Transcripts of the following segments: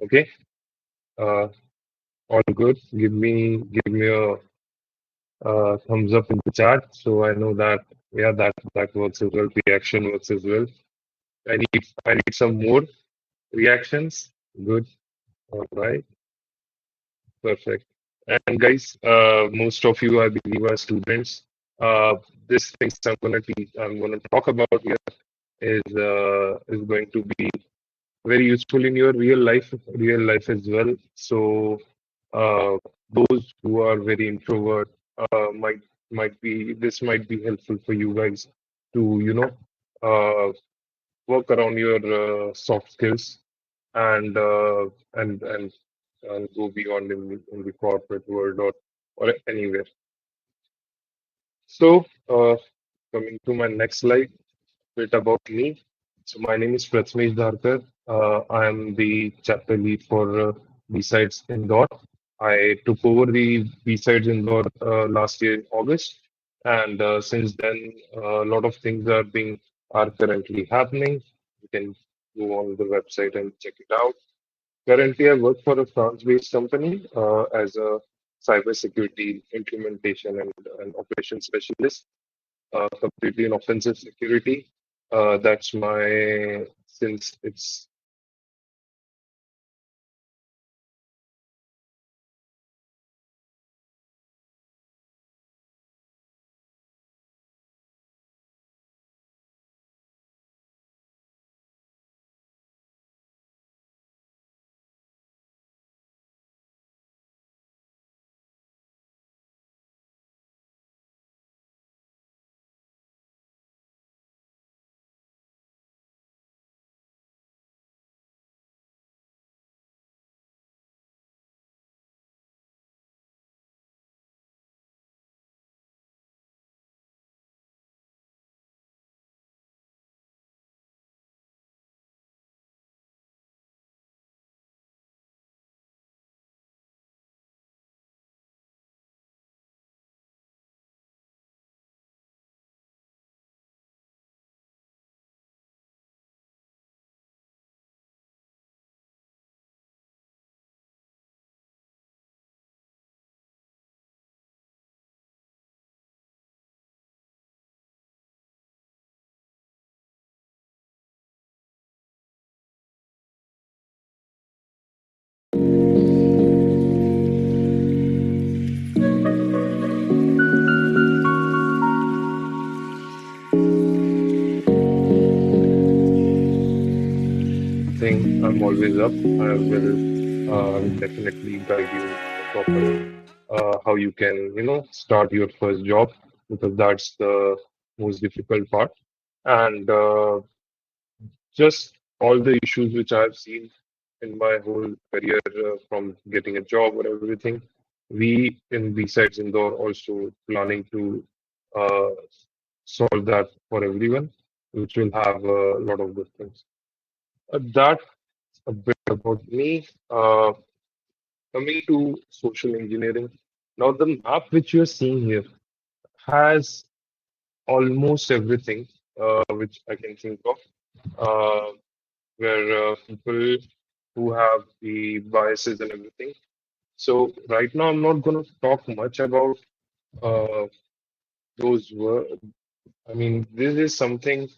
Okay. Uh, all good. Give me a thumbs up in the chat, so I know that yeah, that works as well. Reaction works as well. I need some more reactions. Good. All right. Perfect. And guys, most of you, I believe, are students. This things I'm gonna talk about here is going to be very useful in your real life as well. So, those who are very introvert, might be this might be helpful for you guys to uh, work around your soft skills and uh, and and and go beyond in the corporate world or anywhere. So, coming to my next slide, bit about me. So, my name is Prathmesh Dharkar. I am the chapter lead for B-Sides Indore. I took over the B-Sides Indore last year in August, and since then, a lot of things are currently happening. You can go on the website and check it out. Currently, I work for a France-based company as a cybersecurity implementation and operations specialist, completely in offensive security. That's my since it's thing I'm always up. I will definitely guide you proper how you can start your first job because that's the most difficult part and just all the issues which I've seen in my whole career from getting a job or everything. We in B-Sides Indore also planning to uh, solve that for everyone, which will have a lot of good things. That's a bit about me. Coming to social engineering. Now, the map which you're seeing here has almost everything which I can think of, where people who have the biases and everything. So right now, I'm not going to talk much about uh, those words. I mean, this is something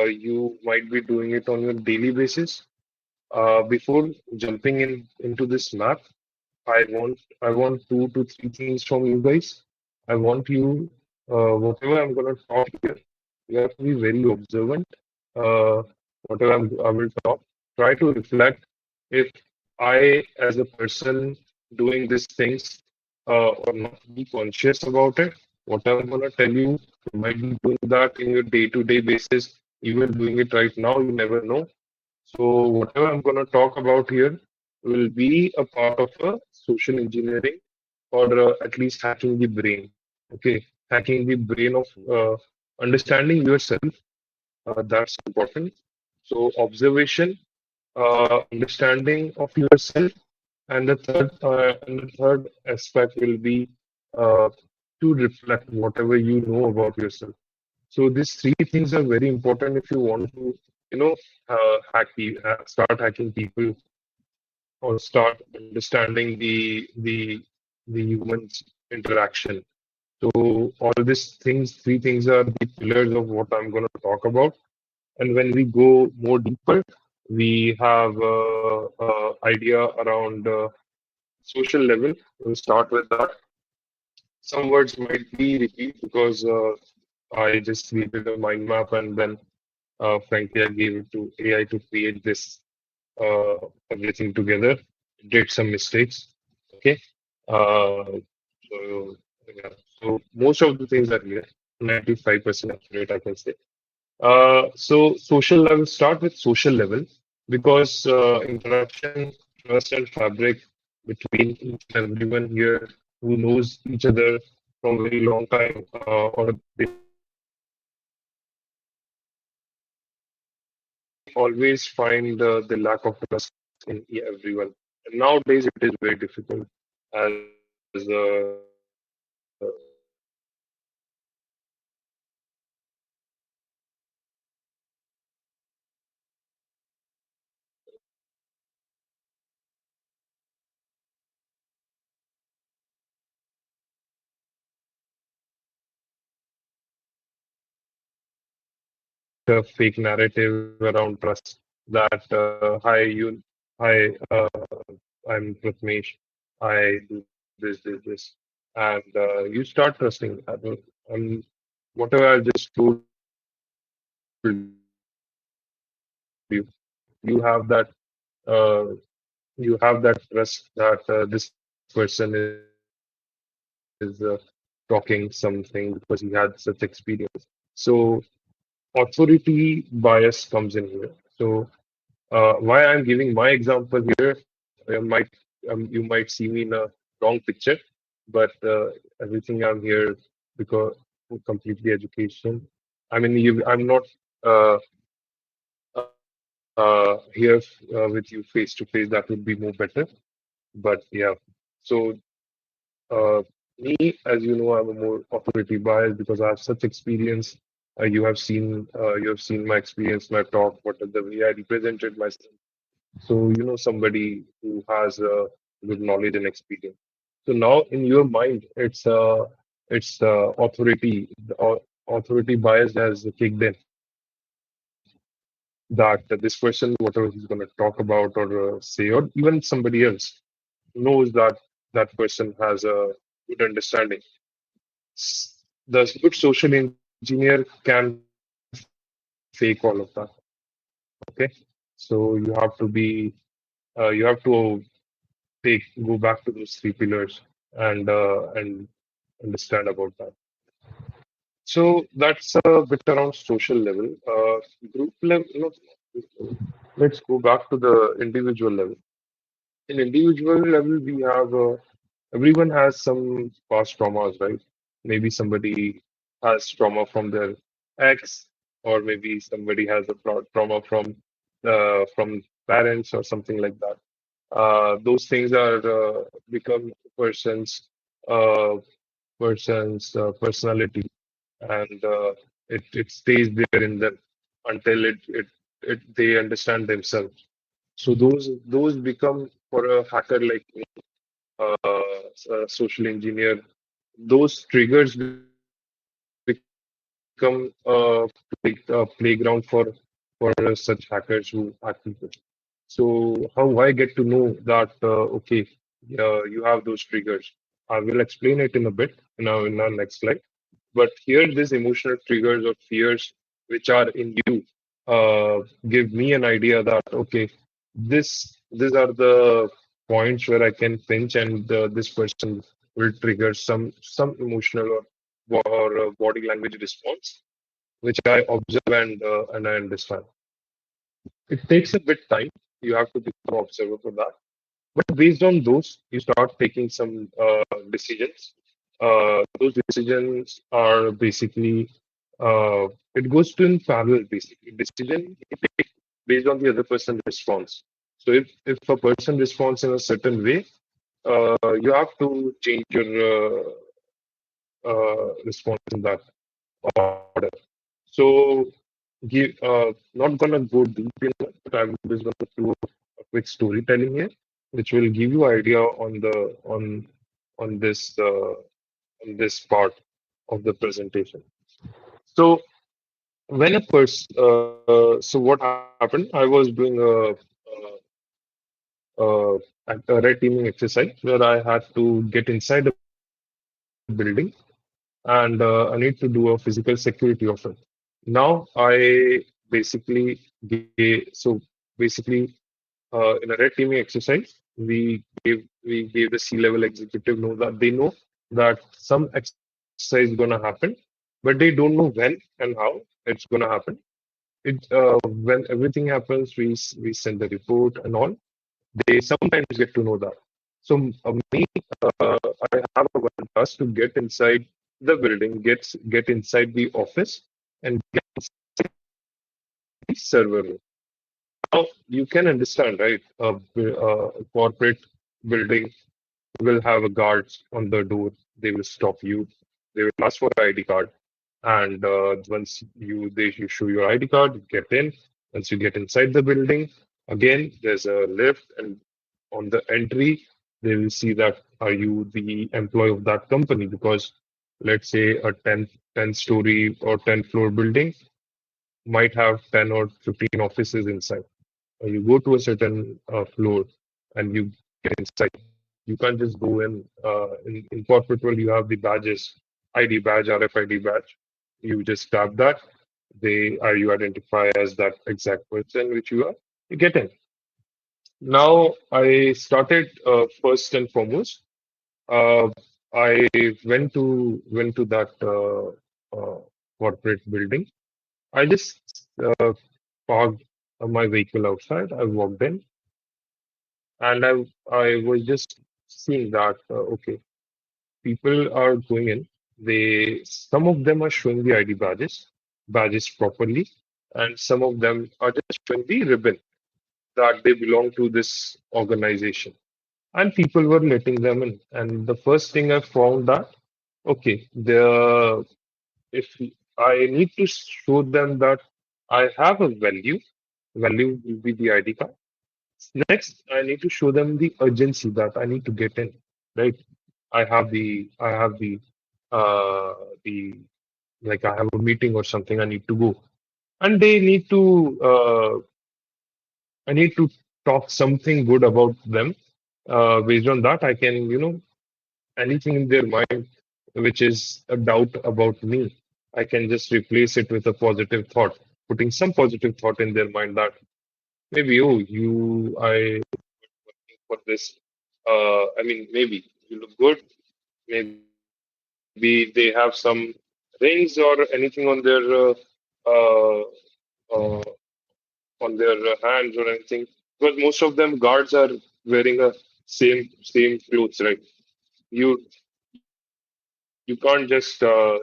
you might be doing it on your daily basis. Before jumping into this map, I want two to three things from you guys. I want you, whatever I'm gonna talk here, you have to be very observant. Uh, whatever I will talk, try to reflect if I, as a person doing these things, or not be conscious about it. What I'm gonna tell you, you might be doing that in your day-to-day basis, even doing it right now. You never know. So whatever I'm going to talk about here will be a part of a social engineering or at least hacking the brain. Okay, hacking the brain of understanding yourself. That's important. So observation, understanding of yourself, and the third aspect will be uh, to reflect whatever you know about yourself. So these three things are very important if you want to, you know, start hacking people start understanding the humans interaction. So all these things, three things are the pillars of what I'm going to talk about. And when we go more deeper, we have idea around social level. We'll start with that. Some words might be repeat because I just created a mind map and then frankly I gave it to AI to create this everything together. Did some mistakes. Okay. So yeah. So most of the things are here. 95% accurate, I can say. So social level, start with social level because interaction, trust, and fabric between each and everyone here who knows each other from very long time, or they always find the lack of trust in everyone. And nowadays, it is very difficult as a fake narrative around trust that hi, I'm Prathmesh, I do this, and you start trusting. Um, whatever I just told you, you have that uh, you have that trust that this person is talking something because he had such experience. So authority bias comes in here. So why I'm giving my example here, you might see me in a wrong picture, but everything I'm here because completely education. I mean, I'm not uh, here with you face to face. That would be more better. But yeah, so uh, me, as you know, I'm a more authority biased because I have such experience. You have seen my experience, my talk, what the way I represented myself. So you know somebody who has good knowledge and experience. So now in your mind, it's authority. Authority bias has kicked in that this person, whatever he's going to talk about or say, or even somebody else knows that that person has a good understanding. The good social engineer can fake all of that. Okay, so you have to be you have to go back to those three pillars and understand about that. So that's a bit around social level. Group level, no, let's go back to the individual level. In individual level, we have everyone has some past traumas, right? Maybe somebody has trauma from their ex, or maybe somebody has a trauma from parents or something like that. Those things are become uh, person's personality, and it stays there in them until it they understand themselves. So those become for a hacker like me, a social engineer. Those triggers become playground for such hackers who hack people. So how I get to know that okay, you have those triggers. I will explain it in a bit in our next slide. But here, these emotional triggers or fears which are in you give me an idea that okay, these are the points where I can pinch, and this person will trigger some emotional or body language response, which I observe and I understand. It takes a bit time. You have to become observer for that. But based on those, you start taking some decisions. Those decisions are basically it goes to in parallel. Basically, decision you take based on the other person's response. So if a person responds in a certain way, you have to change your response in that order. So not gonna go deep in it, but I'm just gonna do a quick storytelling here. which will give you idea on the on this on this part of the presentation. So when a person, so what happened? I was doing a, a red teaming exercise where I had to get inside the building and I need to do a physical security of it. Now I basically basically in a red teaming exercise, we gave the C-level executive know that they know that some exercise is gonna happen, but they don't know when and how it's gonna happen. When everything happens, we send the report and all. They sometimes get to know that. So I have a one task to get inside the building, get inside the office, and get the server room. Now you can understand, right? A corporate building will have a guards on the door. They will stop you. They will ask for ID card, and once you show your ID card, you get in. Once you get inside the building, again there's a lift, and on the entry they will see that are you the employee of that company, because let's say a 10 story or 10 floor building might have 10 or 15 offices inside. You go to a certain floor and you get inside. You can't just go in. In corporate world, you have the badges, ID badge, RFID badge. You just tap that. You identify as that exact person which you are. You get in. Now I started first and foremost. Uh, I went to that corporate building. I just parked my vehicle outside. I walked in, and I was just seeing that okay, people are going in. Some of them are showing the ID badges properly, and some of them are just showing the ribbon that they belong to this organization. And people were letting them in. And the first thing I found that okay, if I need to show them that I have a value will be the ID card. Next, I need to show them the urgency that I need to get in, right? I have the like I have a meeting or something I need to go, and they need to I need to talk something good about them. Based on that, I can anything in their mind which is a doubt about me, I can just replace it with a positive thought, putting some positive thought in their mind that maybe I for this. I mean, maybe you look good. Maybe they have some rings or anything uh, uh, on their hands or anything. Because most of them guards are wearing a same clothes, right? You you can't just tell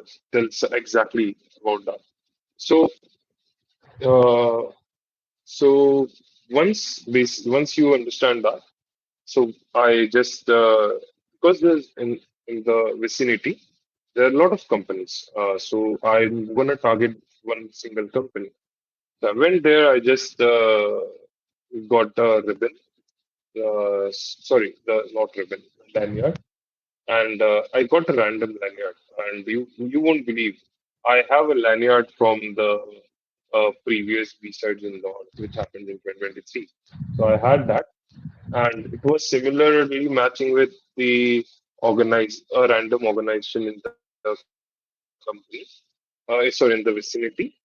exactly about that. So uh, so once you understand that. So I just because there's in the vicinity there are a lot of companies. So I'm gonna target one single company. So I went there. I just got a ribbon. Sorry, the not ribbon, lanyard, and I got a random lanyard. And you won't believe, I have a lanyard from the previous B-sides in law, which happened in 2023. So I had that, and it was similarly matching with the random organization in the company, sorry, in the vicinity,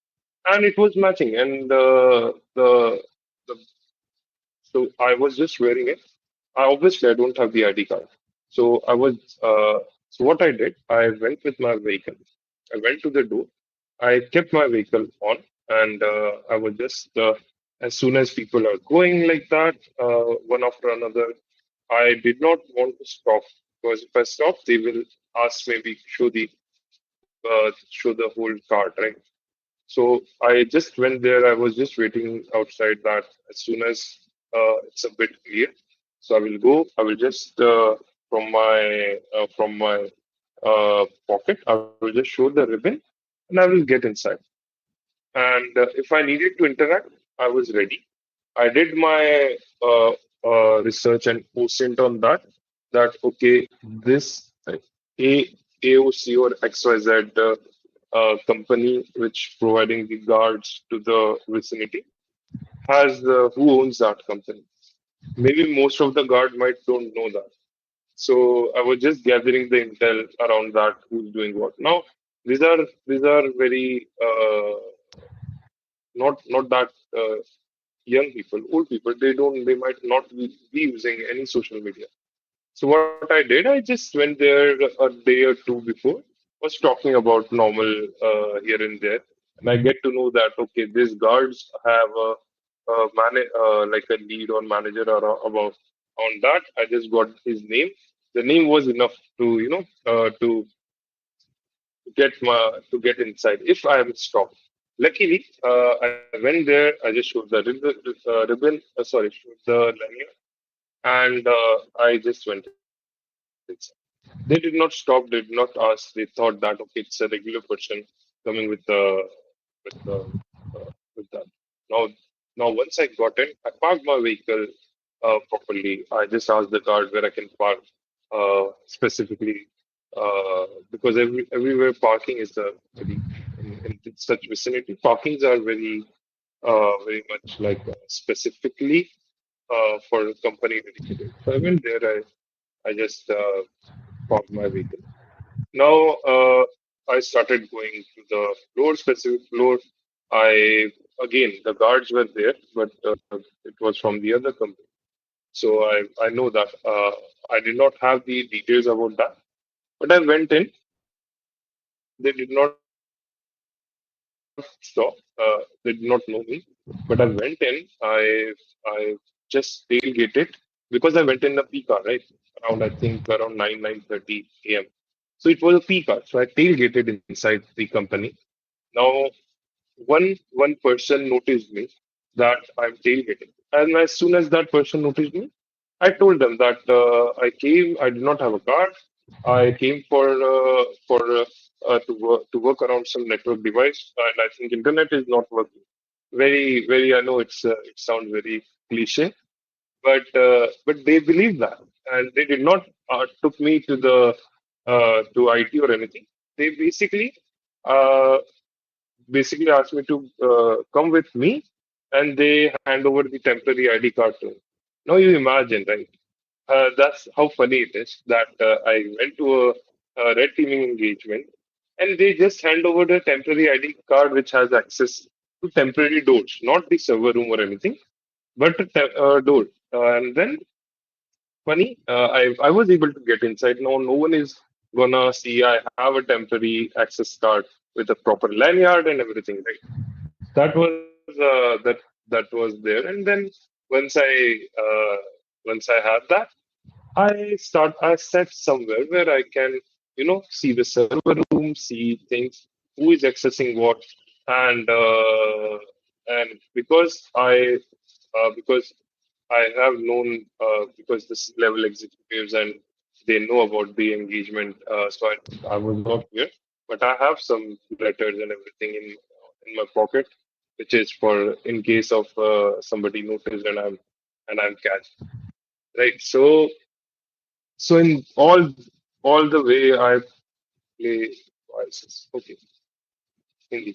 and it was matching. And the so I was just wearing it. Obviously I don't have the ID card, so I was so what I did, I went with my vehicle. I went to the door. I kept my vehicle on, and I was just as soon as people are going like that, one after another, I did not want to stop, because if I stop, they will ask maybe show the whole card, right? So I just went there. I was just waiting outside that as soon as it's a bit clear. So I will go. I will just from my pocket. I will just show the ribbon, and I will get inside. And if I needed to interact, I was ready. I did my research and quotient on that. That okay, this A AOC or XYZ company which providing the guards to the vicinity has who owns that company. Maybe most of the guard might don't know that. So I was just gathering the intel around that who's doing what. Now these are very not that young people, old people. They might not be using any social media. So what I did, I just went there a day or two before, was talking about normal here and there, and I get to know that okay, these guards have like a lead or manager or about on that. I just got his name. The name was enough to to get inside if I am stopped. Luckily, I went there. I just showed the ribbon. Sorry, showed the lanyard, and I just went inside. They did not stop, did not ask. They thought that okay, it's a regular person coming with with that. Now, now once I got in, I parked my vehicle properly. I just asked the guard where I can park specifically because everywhere parking is very in such vicinity. Parkings are very much like specifically for a company dedicated. So I went there. I just parked my vehicle. Now I started going to the specific floor. I again the guards were there, but it was from the other company. So I know that I did not have the details about that, but I went in. They did not stop. They did not know me, but I went in. I just tailgated because I went in a peak hour, right? Around I think around 9:30 a.m. So it was a peak hour. So I tailgated inside the company. Now one person noticed me that I'm tailgating, and as soon as that person noticed me, I told them that I came. I did not have a car. I came to work around some network device, and I think internet is not working. Very. I know it sounds very cliche, but they believe that, and they did not took me to the to IT or anything. They uh, basically asked me to come with me, and they hand over the temporary ID card to me. Now you imagine, right? That's how funny it is that I went to a red teaming engagement, and they just hand over the temporary ID card which has access to temporary doors, not the server room or anything, but a door. And then funny, I was able to get inside. Now no one is gonna see I have a temporary access card with a proper lanyard and everything, right? That was there, and then once I had that, I sat somewhere where I can see the server room, see things, who is accessing what, and because I have known because this level executives and they know about the engagement, so I was not here, but I have some letters and everything in my pocket, which is for in case of somebody noticed and I'm catched. Right. So in all the way I play voices. Okay, Hindi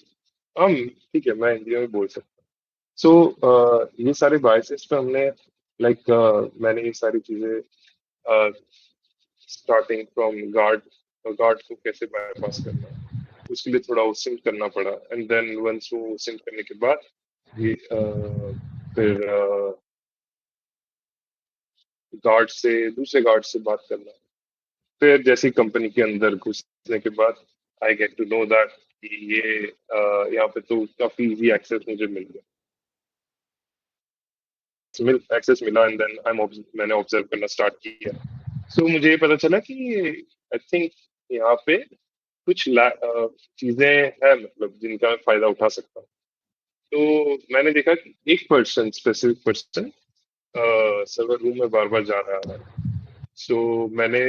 ठीक है मैं हिंदी में बोल सकता हूँ ये सारे biases पे हमने मैंने ये सारी चीजें स्टार्टिंग फ्रॉम गार्ड को कैसे बाईपास करना है उसके लिए थोड़ा ओसिंट करना पड़ा एंड देन वंस वो ओसिंट करने के बाद ये फिर गार्ड से दूसरे गार्ड से बात करना फिर जैसे कंपनी के अंदर घुसने के बाद I get to know that कि ये यहाँ पे तो काफी इजी एक्सेस मुझे मिल गया एक्सेस मिला एंड देन मैंने ऑब्जर्व करना स्टार्ट किया सो मुझे ये पता चला कि आई थिंक यहाँ पे कुछ चीजें हैं मतलब जिनका मैं फायदा उठा सकता हूँ तो मैंने देखा कि एक person specific person server room में बार बार जा रहा है सो मैंने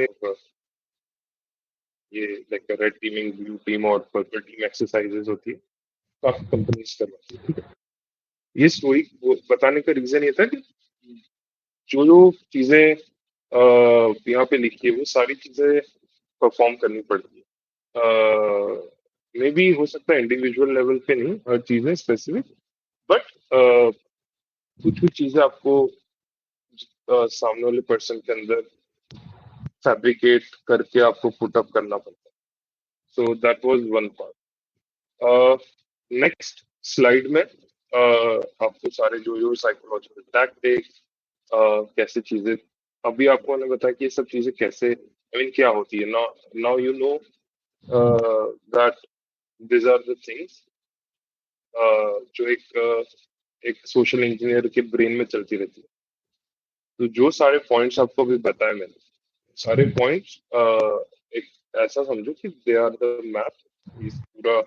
ये like red teeming blue team और पर्पल टीम एक्सरसाइजेस होती है काफी कंपनीज करवाती है ठीक है ये स्टोरी बताने का रीजन ये था कि जो जो चीजें यहाँ पे लिखी है वो सारी चीजें परफॉर्म करनी पड़ती है। मे बी हो सकता है इंडिविजुअल लेवल पे नहीं हर चीजें स्पेसिफिक, बट कुछ कुछ चीजें आपको सामने वाले पर्सन के अंदर फैब्रिकेट करके आपको पुट अप करना पड़ता है। So that was one part. Next slide में आपको सारे जो जो साइकोलॉजिकल टैक्टिक कैसे चीजें, अभी आपको मैंने बताया कि ये सब चीजें कैसे आई मीन क्या होती है। Now now you know that this are the things जो एक सोशल इंजीनियर के ब्रेन में चलती रहती है। तो जो सारे पॉइंट्स आपको अभी बताए मैंने, सारे पॉइंट्स एक ऐसा समझो कि दे आर द मैप। इस पूरा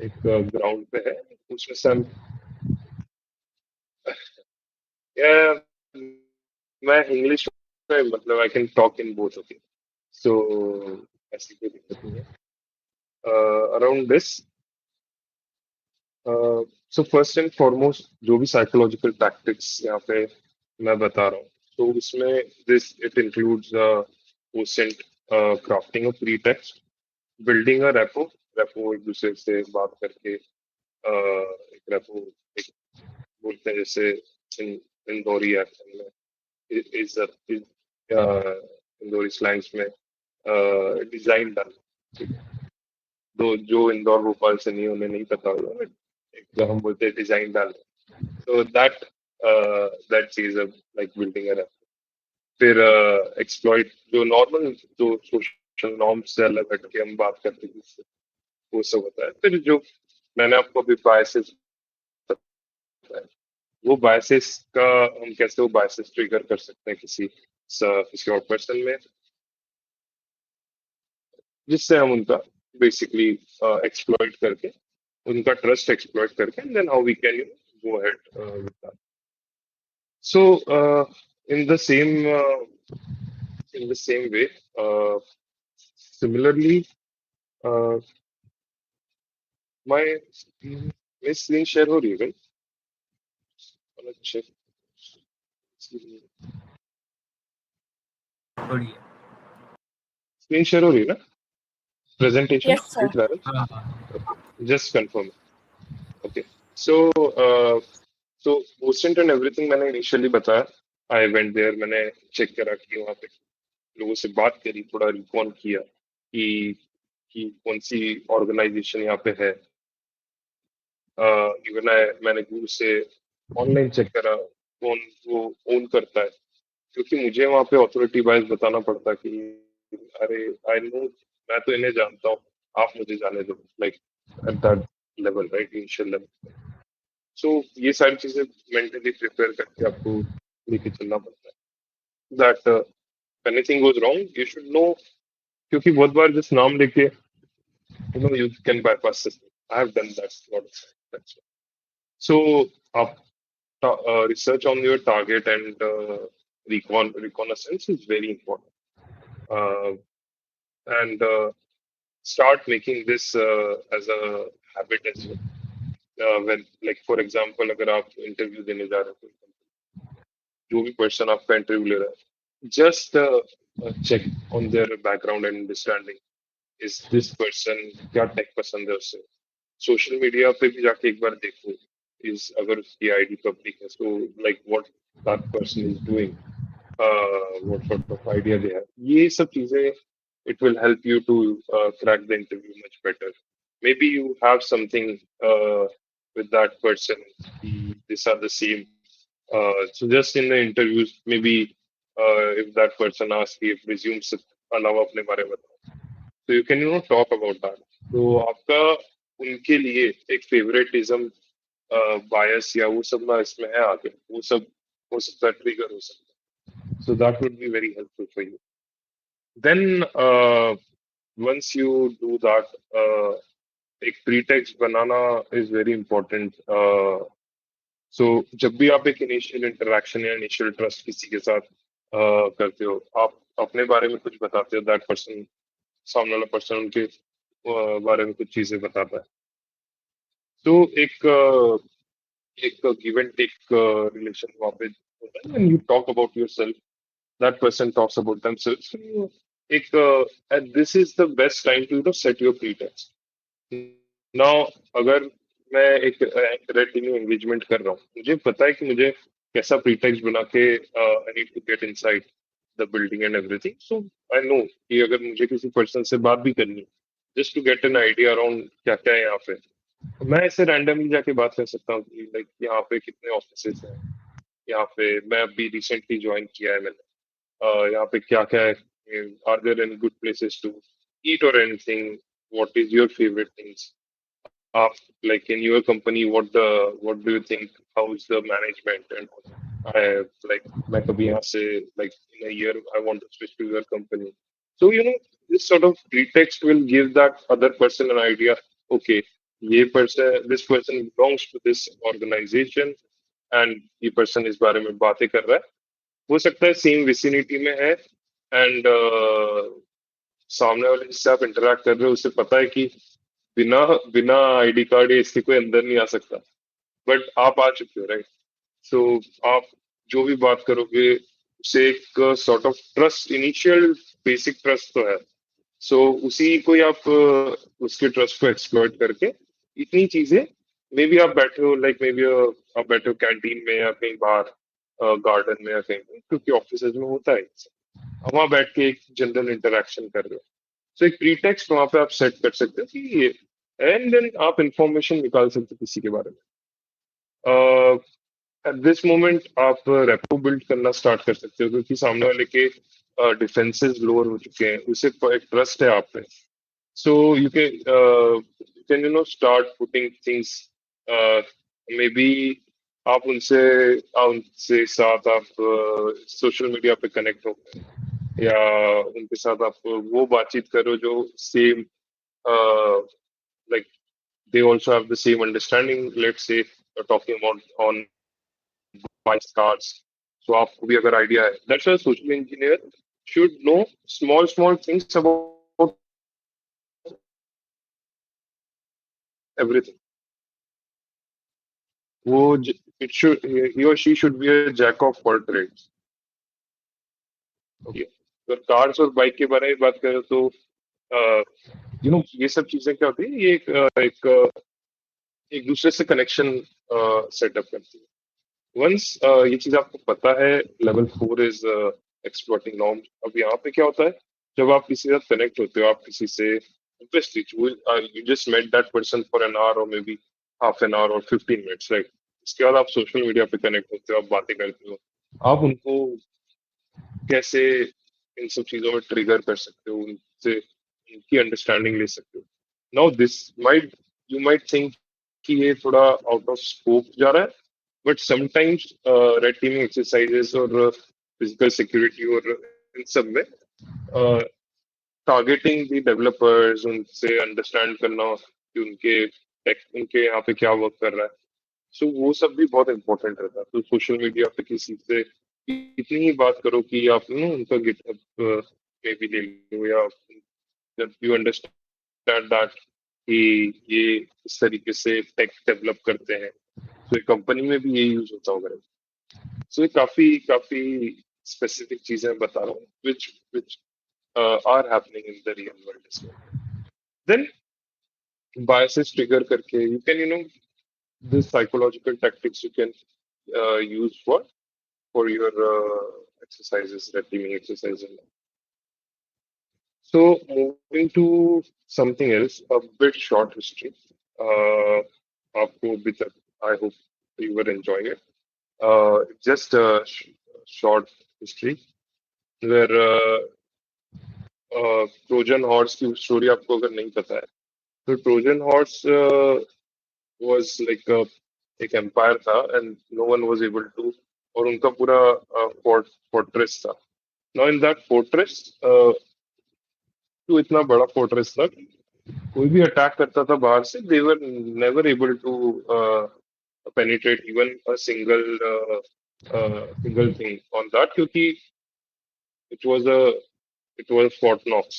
एक ग्राउंड पे है, उसमें से हम या, मैं इंग्लिश में मतलब I can talk in both okay. So ऐसी कोई दिक्कत नहीं है around this. So first and foremost जो भी साइकोलॉजिकल टैक्टिक्स यहाँ पे मैं बता रहा हूँ, तो उसमें this it includes quotient, crafting of pretext, building a repo. Repo एक दूसरे से बात करके एक रेपो एक बोलते हैं जैसे इन इंदौरी एक्शन में इज्जत इंदौरी स्लैंग्स में डिजाइन डाल। ठीक है, तो जो इंदौर भोपाल से नहीं उन्हें नहीं पता होगा, but एक जो हम बोलते हैं डिजाइन डाल, तो दैट चीज लाइक बिल्डिंग अ रेपो। फिर एक्सप्लॉइट जो नॉर्मल जो सोशल नॉर्म्स से अलग हट के हम बात करते हैं जिससे वो सब होता है। फिर जो मैंने आपको अभी बायसेस बताया, वो बायसेस का हम कैसे वो बायसेस ट्रिगर कर सकते हैं किसी और पर्सन में, जिससे हम उनका बेसिकली एक्सप्लॉइट करके उनका ट्रस्ट एक्सप्लॉइट करके then how we can go ahead with that. So in the same in the same way, similarly, uh, my screen share हो रही है right? Wanna check. बढ़िया। Screen share हो रही है ना? Presentation, Yes, sir. it Rarul? हाँ हाँ Okay. Just confirm. Okay. So, so OSINT and everything मैंने initially बताया. I went there, मैंने चेक करा कि वहाँ पे लोगों से बात करी, थोड़ा रिकॉल किया कि कौन सी ऑर्गेनाइजेशन यहाँ पे है। इवन मैंने गूगल से ऑनलाइन चेक करा कौन वो ओन करता है, क्योंकि मुझे वहाँ पे ऑथोरिटी वाइज बताना पड़ता कि अरे आई नो, मैं तो इन्हें जानता हूँ, आप मुझे जाने दो, like at that level right, initial level. So ये सारी चीजें मेंटली प्रिपेयर करके आपको लेके चलना पड़ता है that anything goes wrong you should know, क्योंकि बहुत बार जिस नाम लेके you can bypass system. I have done that lot. So आप research on your target and reconnaissance is very important. And start making this as a habit as well. When, like for example, अगर आप interview देने जा रहे हो, जो भी person आपका इंटरव्यू ले रहा है, just check on their background and understanding. Is this person क्या टेक पसंद है उससे, सोशल मीडिया पे भी जाके एक बार देखो इज अगर उसकी आईडी पब्लिक है, so like what that person is doing, what sort of idea they have, ये सब चीजें it will help you to crack the interview much better. Maybe you have something with that person, these are the same, so just in the interviews maybe if that person asks if resume से अलावा अपने बारे में बताओ, so you can talk about that. तो आपका उनके लिए एक फेवरेटिज्म बायस या वो सब ना इसमें है आगे, वो सब हो सकता है ट्रिगर हो सकता है, so that would be very helpful for you. Then once you do that, एक pretext banana is very important. So जब भी आप एक इनिशियल इंटरेक्शन या इनिशियल ट्रस्ट किसी के साथ करते हो, आप अपने बारे में कुछ बताते हो, दैट पर्सन, सामने वाला पर्सन उनके बारे में कुछ चीजें बताता है, तो एक गिव एंड टेक रिलेशन वहाँ पे when you talk about yourself, that person talks about themselves. So, and this is the best time to set your pretext. Now, अगर मैं एक रेड टीम में एंगेजमेंट कर रहा हूँ, मुझे पता है कि मुझे कैसा प्रीटेक्स्ट बना के I need to get inside the building and everything. So I know कि अगर मुझे किसी पर्सन से बात भी करनी है, just to get an idea around क्या क्या है यहाँ पे, मैं ऐसे रैंडमली जाके बात कर सकता हूँ कि लाइक यहाँ पे कितने ऑफिसेज हैं, यहाँ पे मैं अभी रिसेंटली ज्वाइन किया है मैंने, यहाँ पे क्या क्या है, are there any good places to eat or anything, what is your favorite things, like in your company, what do you think, how is the management and all. I like मैं कभी यहाँ से like in a year I want to switch to your company. So this sort of pretext will give that other person an idea. Okay, this person belongs to this organization and ये person इस बारे में बातें कर रहा है. हो सकता है सेम विसिनिटी में है एंड सामने वाले जिससे आप इंटरेक्ट कर रहे हो उसे पता है कि बिना बिना आईडी कार्ड या इसके कोई अंदर नहीं आ सकता, बट आप आ चुके हो, राइट. सो आप जो भी बात करोगे उसे एक sort of trust, initial basic trust तो है. सो उसी को ही आप उसके ट्रस्ट को एक्सप्लॉइट करके इतनी चीजें, मे बी आप बैठे हो लाइक मे बी आप बैठे हो कैंटीन में या कहीं बाहर गार्डन में या कहीं पे, क्योंकि ऑफिस में होता है, वहां बैठ के एक जनरल इंटरेक्शन कर रहे हो. सो एक प्रीटेक्स्ट वहां पे आप सेट कर सकते हो कि ये, एंड देन आप इंफॉर्मेशन निकाल सकते हो किसी के बारे में. एट दिस मोमेंट आप रेपो बिल्ड करना स्टार्ट कर सकते हो, क्योंकि सामने वाले के डिफेंसेस लोअर हो चुके हैं, उसे एक ट्रस्ट है आप पे. So you can start putting things, may be आप उनसे साथ आप सोशल मीडिया पे कनेक्ट हो, या उनके साथ आप वो बातचीत करो जो same, like they also have the same understanding. Let's say talking about on buying cars. So आपको भी अगर idea है, that's why a social engineer should know small things about everything. वो it should, he or she should be a jack of all trades. Okay. अगर cars और bike के बारे में बात करें तो ये सब चीजें क्या होती है, ये एक दूसरे से कनेक्शन सेटअप करती है. वंस ये चीज आपको पता है, लेवल 4 इज एक्सप्लॉइटिंग नॉर्म. अब यहाँ पे क्या होता है, जब आप किसी के साथ कनेक्ट होते हो, आप किसी से obviously you just met that person for an hour और maybe half an hour और 15 मिनट्स, राइट. इसके बाद आप सोशल मीडिया पे कनेक्ट होते हो, आप बातें करते हो, आप उनको कैसे इन सब चीजों में ट्रिगर कर सकते हो, उनसे उनकी अंडरस्टैंडिंग ले सकते हो. Now this might you might think कि ये थोड़ा आउट ऑफ स्कोप जा रहा है, but sometimes red teeming exercises और फिजिकल सिक्योरिटी और इन सब में टारगेटिंग दी डेवलपर्स, उनसे अंडरस्टैंड करना कि उनके यहाँ पे क्या वर्क कर रहा है. सो वो सब भी बहुत इंपॉर्टेंट रहता है. तो सोशल मीडिया पे किसी से इतनी ही बात करो कि आप उनका गिटहब में भी ले लो, या जब यू अंडरस्टैंड दैट कि ये इस तरीके से टेक डेवलप करते हैं, तो कंपनी में भी ये यूज होता होगा. सो ये काफी काफी स्पेसिफिक चीजें बता रहा हूँ which which are happening in the real world as well. Then biases trigger करके you can the psychological tactics you can use for your exercises, red teaming exercises. So moving to something else, a bit short history. आपको अभी तक I hope you were enjoying it. Just a short history where Trojan horse की story आपको अगर नहीं पता है, तो ट्रोजन हॉर्स वाज लाइक एक एम्पायर था and no one was able to, और उनका पूरा फोर्ट्रेस था. नाउ इन दैट फोर्ट्रेस, तो इतना बड़ा फोर्ट्रेस था, कोई भी अटैक करता था बाहर से, they were never able to penetrate even a single thing on that, क्योंकि it was a it was Fort Knox.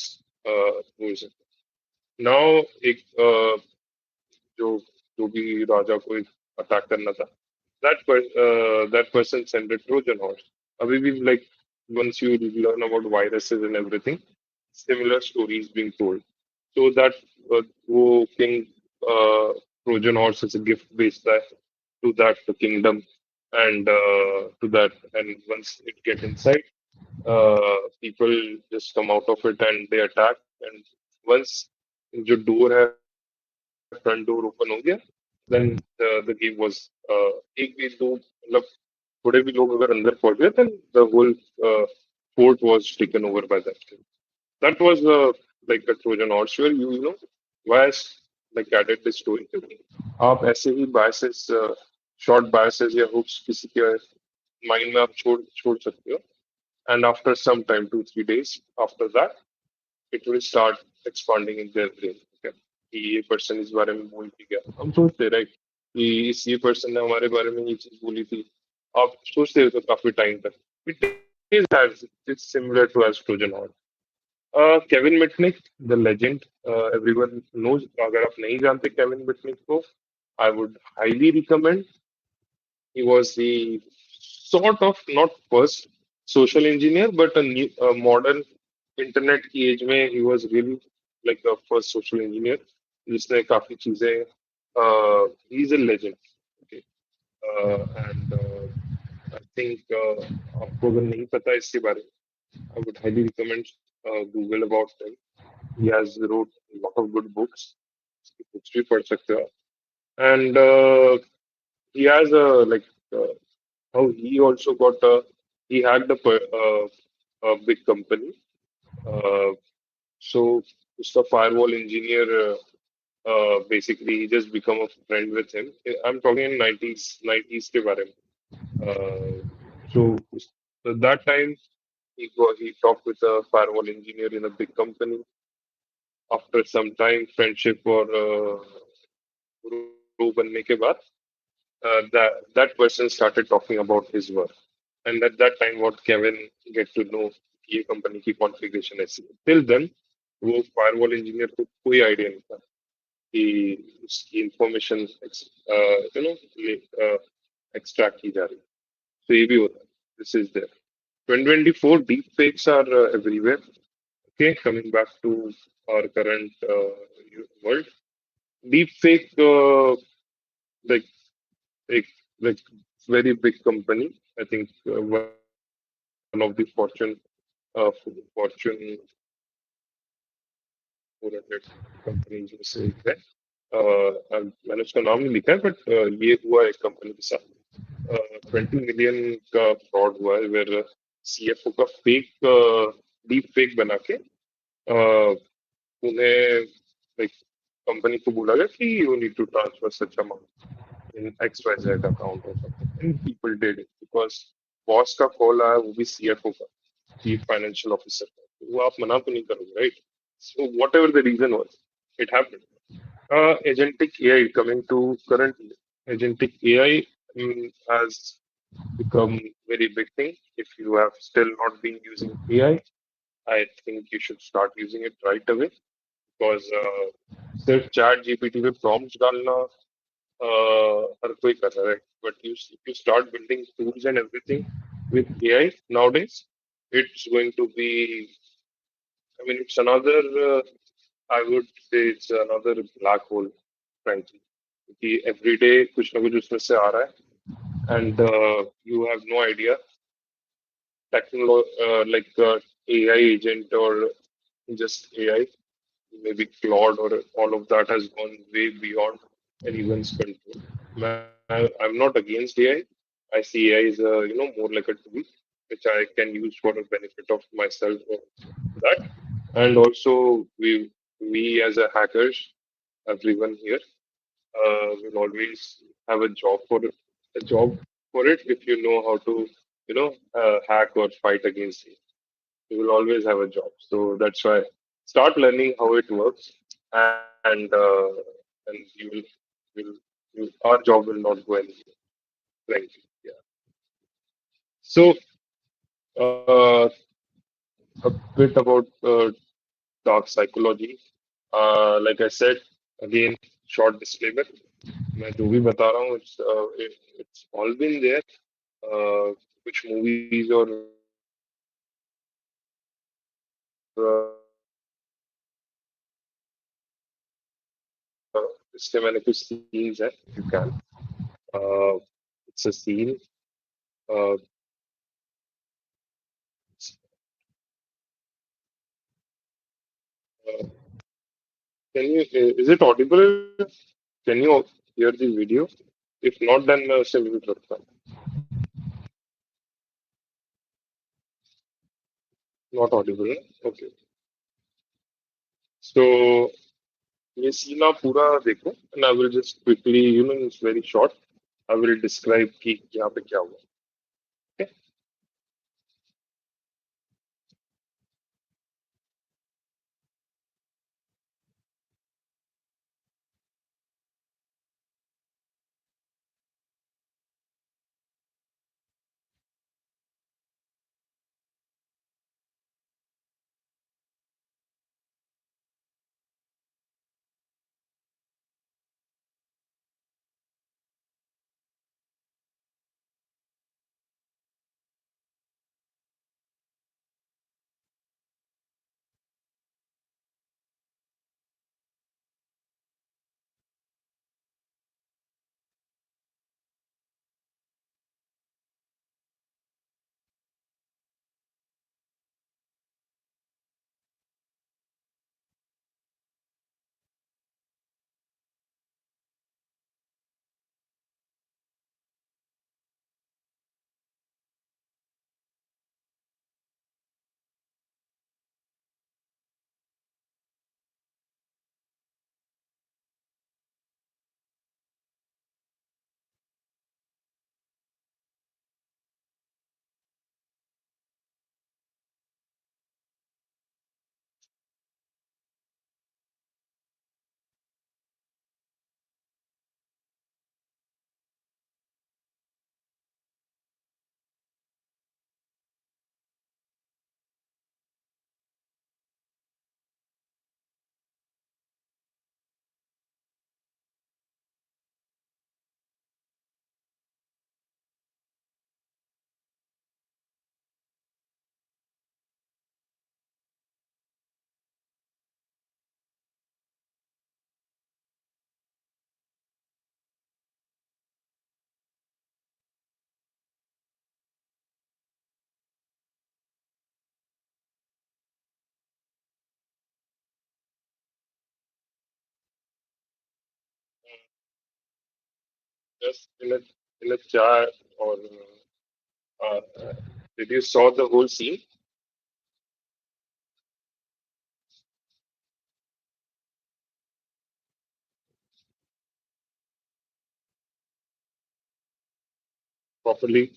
Now एक जो जो भी राजा को अटैक करना था, that person sent a Trojan horse. अभी भी like once you learn about viruses and everything, similar stories being told. So that वो king uh, Trojan horse is a gift based to that kingdom and to that, and once it get inside, people just come out of it and they attack, and once जो door है front door open हो गया, then the game was एक भी दो मतलब थोड़े भी लोग अगर अंदर पहुंच गए, then the whole uh, fort was taken over by that thing. That was like a Trojan horse where you know bias like added the story to me. आप ऐसे ही biases short biases या hooks किसी के mind में आप छोड़ सकते हो, and after some time 2 3 days after that it will start expanding in their brain. Okay, कि ये पर्सन इस बारे में बोल के गया, हम सोचते राइट कि इस ये पर्सन ने हमारे बारे में ये चीज बोली थी, आप सोचते हो तो काफी टाइम तक it is as it's similar to as Trojan horse. Kevin Mitnick the legend, everyone knows. अगर आप नहीं जानते केविन मिटनिक को, I would highly recommend. He was the sort of not first social engineer, but a modern internet की age में he was really like the first social engineer जिसने काफी चीजें he's a legend. Okay. And I think आपको अगर नहीं पता इसके बारे में, I would highly recommend Google about him. He has wrote a lot of good books. उसकी books भी पढ़ सकते हो आप. And he has a like how he also got a he hacked a big company. Uh, so just a firewall engineer. Basically, he just become a friend with him. I'm talking in nineties के बारे में. So that time he talked with a firewall engineer in a big company. After some time, friendship or guru बनने के बाद, that person started talking about his work. And at that time, what Kevin get to know ये company की configuration ऐसी है. Till then, वो firewall engineer को कोई आइडिया नहीं था कि उसकी इंफॉर्मेशन यू नो एक्सट्रैक्ट की जा रही है. तो ये भी होता है. This is there. 2024 deep fakes are everywhere. Okay, coming back to our current world, deep fake like like like very big company. I think one of the Fortune 400 companies में से एक है. मैंने उसका नाम नहीं लिखा है, बट ये हुआ एक कंपनी के साथ. 20 मिलियन का फ्रॉड हुआ है, वेर सीएफओ का फेक डीप फेक बना के उन्हें लाइक कंपनी को बोला गया कि you need to transfer such amount in XYZ account or something. And people did it because boss का कॉल आया, वो भी सीएफओ का, चीफ फाइनेंशियल ऑफिसर का. वो आप मना तो नहीं करोगे, right? So whatever the reason was, it happened. Agentic AI, coming to current, agentic AI has become very big thing. If you have still not been using AI, I think you should start using it right away because सिर्फ chat GPT पे prompts डालना हर कोई कर रहा है. But if you start building tools and everything with AI nowadays, it's going to be, I mean, it's another, I would say it's another black hole, frankly. कि every day कुछ ना कुछ उसमें से आ रहा है, and you have no idea. Like AI agent or just AI, maybe Claude or all of that has gone way beyond anyone's control. I'm not against AI. I see AI as a more like a tool which I can use for the benefit of myself or that. And also we as a hackers, everyone here will always have a job for it if you know how to hack or fight against it. You will always have a job. So that's why start learning how it works, and our job will not go anywhere. Frankly, yeah. So uh, a bit about dark psychology. Like I said, again, short disclaimer. मैं जो भी बता रहा हूँ it's all been there. कुछ movies और इसके मैंने कुछ सीन्स है you can it's a scene can you is it audible? Can you hear the video? If not, then उसे mute रखता हूँ. Not audible. Okay. So ये सीन आप पूरा देखो and I will just quickly, it's very short. I will describe कि यहाँ पे क्या हुआ. Okay? Just in a chat or did you saw the whole scene properly?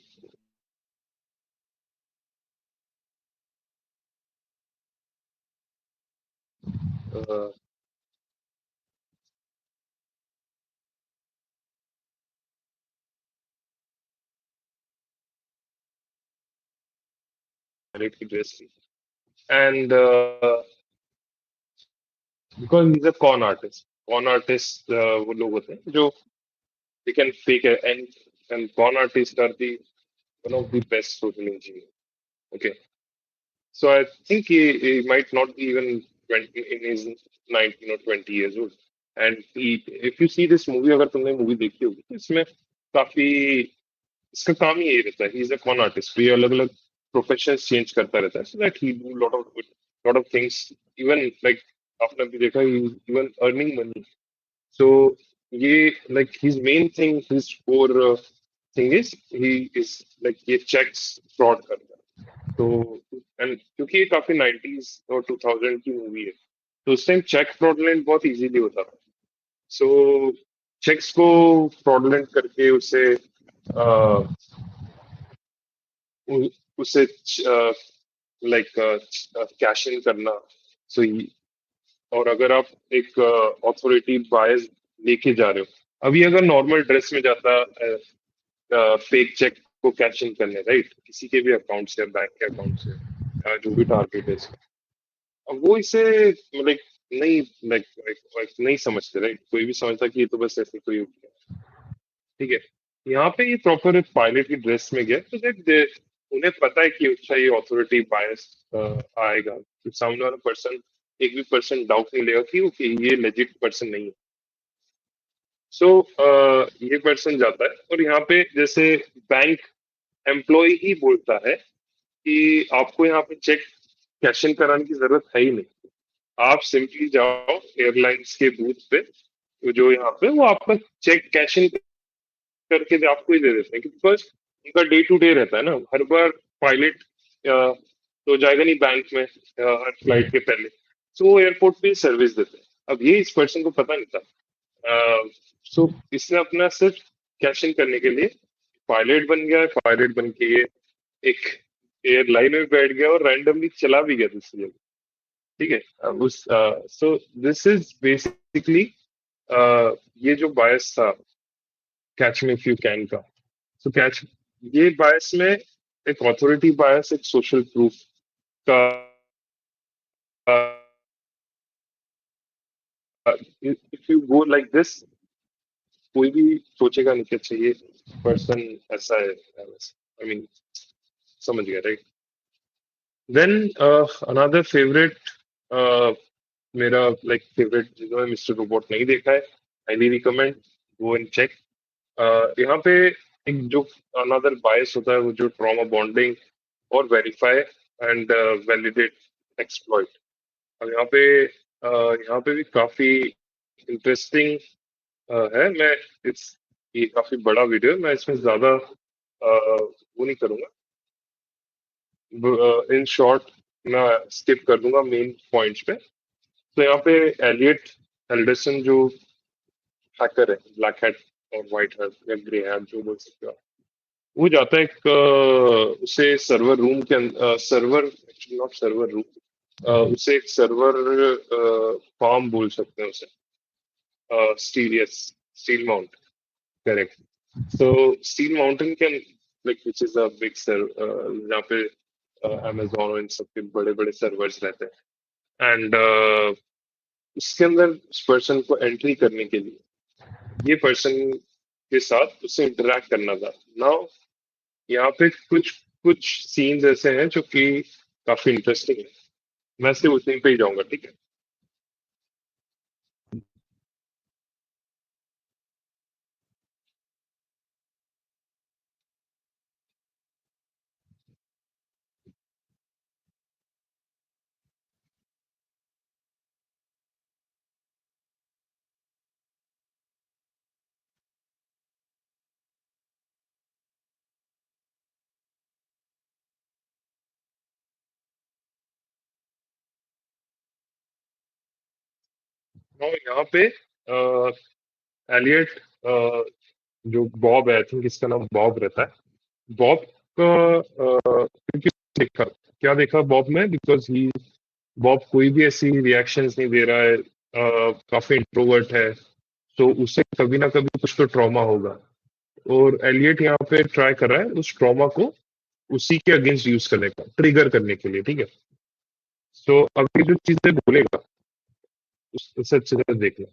Uh, Narrate की dress थी. And because he's a con artist वो लोग होते हैं जो they can fake it and con artists are the one of the best social engineers. Okay, so I think he might not be even 20 in his 19 or 20 years old. And if you see this movie, अगर तुमने movie देखी होगी तो इसमें काफी इसका काम ही यही रहता है. He is a con artist. ये अलग अलग प्रोफेशन चेंज करता रहता है so that he do lot of things even like आपने भी देखा इवन अर्निंग मनी. सो ये like his main thing his core thing is he is like ये चेक्स फ्रॉड करता है. तो एंड क्योंकि ये काफी 90s और 2000 की मूवी है तो उस टाइम चेक फ्रॉडलेंट बहुत इजीली होता था. सो चेक्स को फ्रॉडलेंट करके उसे उसे लाइक कैश इन करना. सो और अगर आप एक ऑथोरिटी बायस लेके जा रहे हो अभी अगर नॉर्मल ड्रेस में जाता फेक चेक को कैश इन करने राइट किसी के भी अकाउंट से बैंक के अकाउंट से जो भी टारगेट है इसका. अब वो इसे लाइक नहीं, नहीं समझते, राइट? कोई भी समझता कि ये तो बस ऐसे कोई, ठीक है। यहाँ पे ये प्रॉपर पायलट की ड्रेस में गया, तो उन्हें पता है कि अच्छा ये ऑथोरिटी बायस आएगा, तो सामने वाला पर्सन एक भी पर्सन डाउट नहीं लेगा कि ओके ये लेजिट पर्सन नहीं है। सो ये पर्सन जाता है और यहाँ पे जैसे बैंक एम्प्लॉय ही बोलता है कि आपको यहाँ पे चेक कैश इन कराने की जरूरत है ही नहीं, आप सिंपली जाओ एयरलाइंस के बूथ पे, जो यहाँ पे वो आपका चेक कैश इन करके आपको ही दे देते हैं, बिकॉज उनका डे टू डे रहता है ना, हर बार पायलट तो जाएगा नहीं बैंक में हर फ्लाइट के पहले, तो वो एयरपोर्ट पे सर्विस देते हैं। अब ये इस पर्सन को पता नहीं था, सो इसने अपना सिर्फ कैश इन करने के लिए पायलट बन गया, पायलट बन के ये एक एयरलाइन में बैठ गया और रैंडमली चला भी गया दूसरी जगह, ठीक है। अब उस सो दिस इज बेसिकली ये जो बायस था catch me if you can का, तो कैच, ये बायस में एक ऑथोरिटी बायस, एक सोशल प्रूफ का, if you go like this, कोई भी सोचेगा नहीं कि अच्छा ये पर्सन ऐसा है, आई मीन समझ गया, राइट? देन अनदर फेवरेट, मेरा लाइक फेवरेट, जिन्होंने मिस्टर रोबोट नहीं देखा है, highly recommend, go and check. यहाँ पे एक जो अनदर बायस होता है, वो जो ट्रॉमा बॉन्डिंग और वेरीफाई एंड वैलिडेट एक्सप्लॉइट। अब यहाँ पे भी काफी इंटरेस्टिंग है। मैं इस ये काफी बड़ा वीडियो है, मैं इसमें ज्यादा वो नहीं करूंगा, इन शॉर्ट मैं स्किप कर दूंगा मेन पॉइंट्स पे। तो यहाँ पे एलियट एल्डरसन जो हैकर है, ब्लैक हैट और व्हाइट हैट या ग्रे हैट जो बोल सकते हो आप, वो जाता है एक उसे सर्वर रूम के अंदर, server actually not server room, उसे एक सर्वर फार्म बोल सकते हैं उसे, steel, yes, steel mount, correct. So steel mountain can like which is a big जहाँ पे अमेजोन और इन सब के बड़े बड़े सर्वर्स रहते हैं, एंड उसके अंदर उस पर्सन को एंट्री करने के लिए ये पर्सन के साथ उसे इंटरेक्ट करना था। नाउ यहाँ पे कुछ कुछ सीन्स ऐसे हैं जो कि काफी इंटरेस्टिंग है, मैं सिर्फ उसी पे ही जाऊंगा, ठीक है। और यहाँ पे एलियट, जो बॉब है, आई थिंक इसका नाम बॉब रहता है, बॉब का क्योंकि देखा, क्या देखा बॉब में, बिकॉज ही, बॉब कोई भी ऐसी रिएक्शंस नहीं दे रहा है, काफी इंट्रोवर्ट है, तो उसे कभी ना कभी कुछ तो ट्रॉमा होगा, और एलियट यहाँ पे ट्राई कर रहा है उस ट्रॉमा को उसी के अगेंस्ट यूज करने का, ट्रिगर करने के लिए, ठीक है। सो अभी जो चीजें बोलेगा उससे अच्छे से देखना।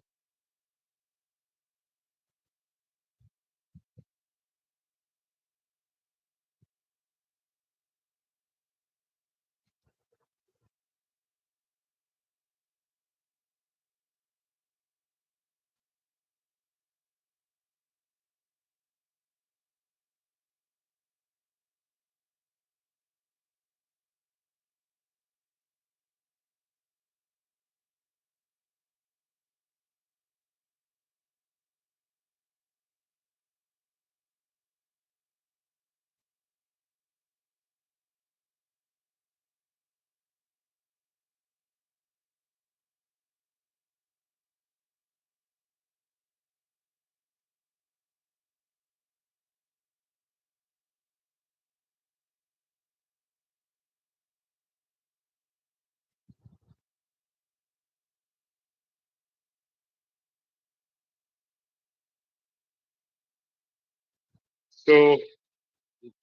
सो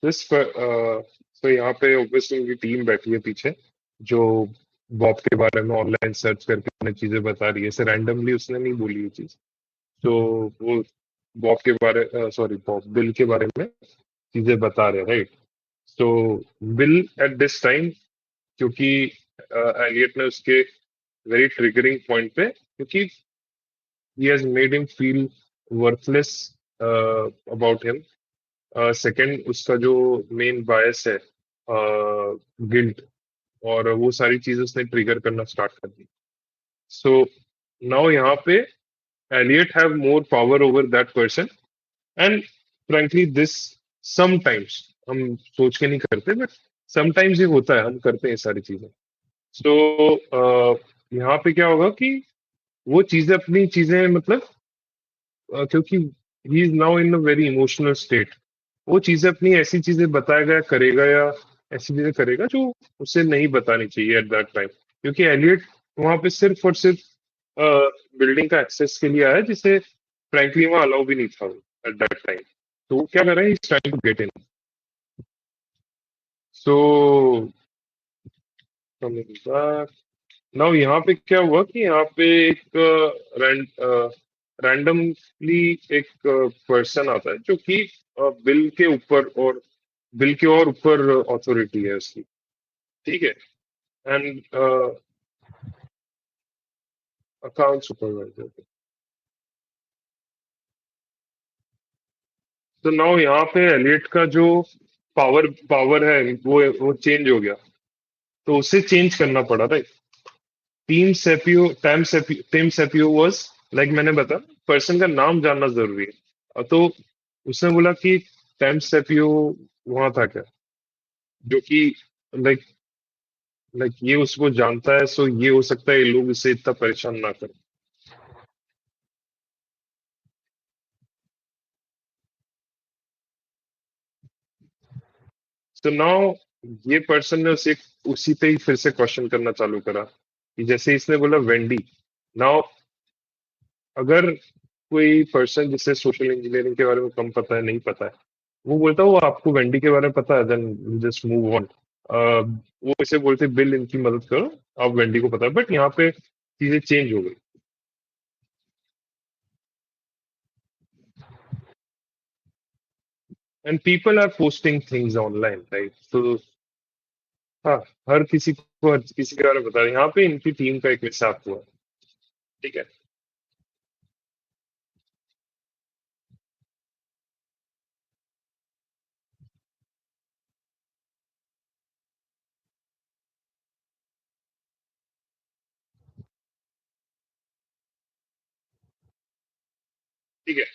दिस, तो यहाँ पे ऑब्वियसली उनकी टीम बैठी है पीछे, जो बॉब के बारे में ऑनलाइन सर्च करके उन्हें चीजें बता रही है, ऐसे रैंडमली उसने नहीं बोली ये चीज। तो वो बॉब के बारे सॉरी बॉब बिल के बारे में चीजें बता रहे, राइट? तो बिल एट दिस टाइम, क्योंकि एलियट ने उसके वेरी ट्रिगरिंग पॉइंट पे, क्योंकि he has made him feel worthless about him. Second, उसका जो मेन बायस है, गिल्ट, और वो सारी चीजें उसने ट्रिगर करना स्टार्ट कर दी। सो नाउ यहाँ पे Elliot have more power over that person, and frankly this sometimes, हम सोच के नहीं करते बट समटाइम्स ये होता है, हम करते हैं ये सारी चीजें। सो यहाँ पे क्या होगा कि वो चीजें अपनी चीजें मतलब क्योंकि he is now in a very emotional state, वो चीजें अपनी ऐसी चीजें बताएगा या करेगा, या ऐसी चीजें करेगा जो उसे नहीं बतानी चाहिए एट दैट टाइम, क्योंकि एलियट वहां पे सिर्फ और सिर्फ बिल्डिंग का एक्सेस के लिए आया, जिसे फ्रैंकली वहां अलाउ भी नहीं था एट दैट टाइम। तो वो क्या कर रहा है, is trying to get in. So now यहाँ पे क्या हुआ कि यहाँ पे एक रैंडमली एक पर्सन आता है जो कि बिल के ऊपर, और बिल के और ऊपर अथॉरिटी है उसकी, ठीक है? And account supervisor. तो नाउ यहाँ पे एलियट का जो पावर पावर है वो चेंज हो गया, तो उसे चेंज करना पड़ा, right? Team sapio was, like मैंने बताया, पर्सन का नाम जानना जरूरी है। तो उसने बोला कि टैम सेपियो वहां था क्या, जो कि लाइक लाइक ये उसको जानता है, सो ये हो सकता है ये लोग इसे इतना परेशान ना करें। सो नाउ ये पर्सन ने उसे उसी पे ही फिर से क्वेश्चन करना चालू करा, कि जैसे इसने बोला वेंडी। नाउ अगर कोई पर्सन जिसे सोशल इंजीनियरिंग के बारे में कम पता है, नहीं पता है, वो बोलता है वो आपको वेंडी के बारे में पता है, देन जस्ट मूव ऑन। वो इसे बोलते बिल इनकी मदद करो, आप वेंडी को पता है, बट यहाँ पे चीजें चेंज हो गई। And people are posting things online, right? तो हाँ, हर किसी के बारे में बता रहे हैं। यहाँ पे इनकी टीम का एक मिसहैप हुआ, ठीक है? ठीक है।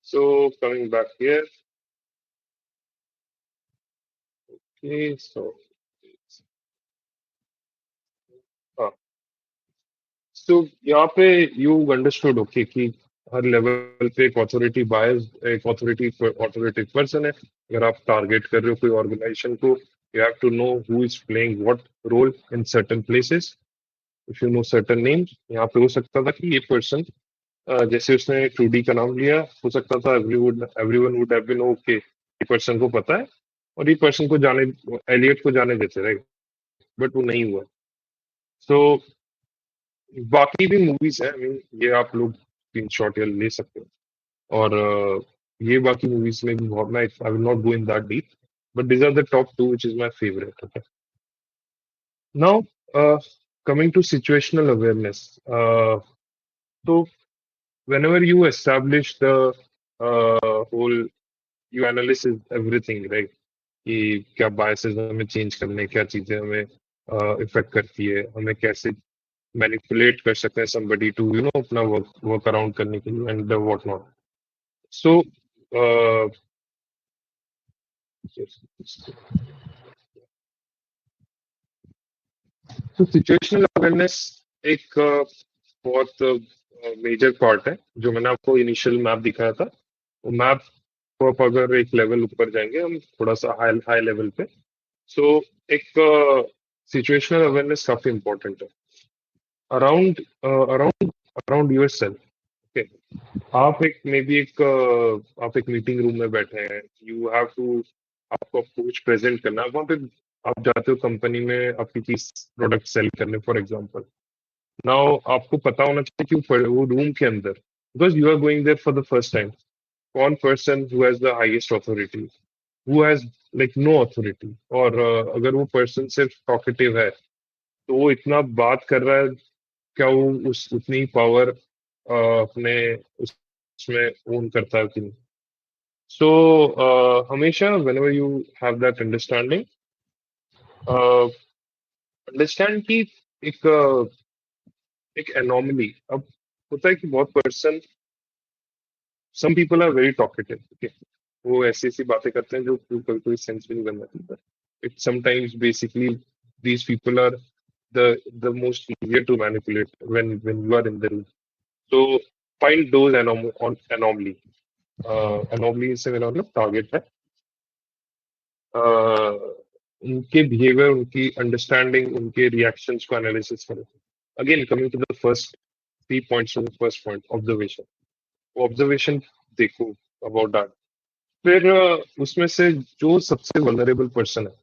सो कमिंग बैक हियर, सो हाँ, तो यहाँ पे यू अंडरस्टूड, ओके, कि हर लेवल पे एक ऑथोरिटी बायस, एक ऑथोरिटी पर्सन है। अगर आप टारगेट कर रहे हो कोई ऑर्गेनाइजेशन को, you have to know who is playing what role in certain places. If you know certain names, यहाँ पे हो सकता था कि ये पर्सन, जैसे उसने 2D का नाम लिया, हो सकता था everyone would have been okay, ये पर्सन को पता है, और ये पर्सन को जाने, एलियट को जाने देते, राइट? बट वो नहीं हुआ। सो बाकी भी मूवीज है, I mean, ये आप लोग स्क्रीनशॉट या ले सकते हो, और ये बाकी मूवीज में भी बहुत, मैं I will not go in that deep, but these are the top two which is my favorite, okay? Now, coming to situational awareness, so whenever you establish the whole, you analyze everything, right? कि क्या biases हमें change करने, क्या चीजें हमें effect करती है, हमें कैसे मैनिपुलेट कर सकते हैं somebody to अपना वर्क अराउंड करने के लिए, एंड व्हाट नॉट। सो तो सिचुएशनल अवेयरनेस एक बहुत मेजर पार्ट है, जो मैंने आपको इनिशियल मैप दिखाया था। वो मैप को आप अगर एक लेवल ऊपर जाएंगे, हम थोड़ा सा हाई हाई लेवल पे, सो एक सिचुएशनल अवेयरनेस काफी इंपॉर्टेंट है around around around yourself, okay? आप एक मे बी एक आप एक मीटिंग रूम में बैठे हैं, यू हैव टू, आपको आपको कुछ प्रेजेंट करना है वहां पे, आप जाते हो कंपनी में आपकी चीज प्रोडक्ट सेल करने फॉर एग्जांपल। नाउ आपको पता होना चाहिए कि वो रूम के अंदर, because you are going there for the first time, कौन person who has the highest authority, who has like no authority, और अगर वो पर्सन सिर्फ टॉकेटिव है तो वो इतना बात कर रहा है, क्या वो उस उतनी पावर अपने उसमें ओन करता है कि नहीं। सो हमेशा whenever you have that understanding, understand कि एक एक एनॉमली अब होता है कि बहुत person, some people are very talkative, okay, वो ऐसी ऐसी बातें करते हैं जो कोई कोई सेंस भी नहीं करना चाहिए। It sometimes basically these people are the most easier to manipulate when you are in the room. So find those anomaly. Anomaly से मेरा मतलब टारगेट है। उनके बिहेवियर, उनकी अंडरस्टैंडिंग, उनके रिएक्शंस को एनालिसिस करो। Again coming to the first 3 points of the first point, observation. Observation देखो अबाउट दैट। फिर उसमें से जो सबसे वनरेबल पर्सन है,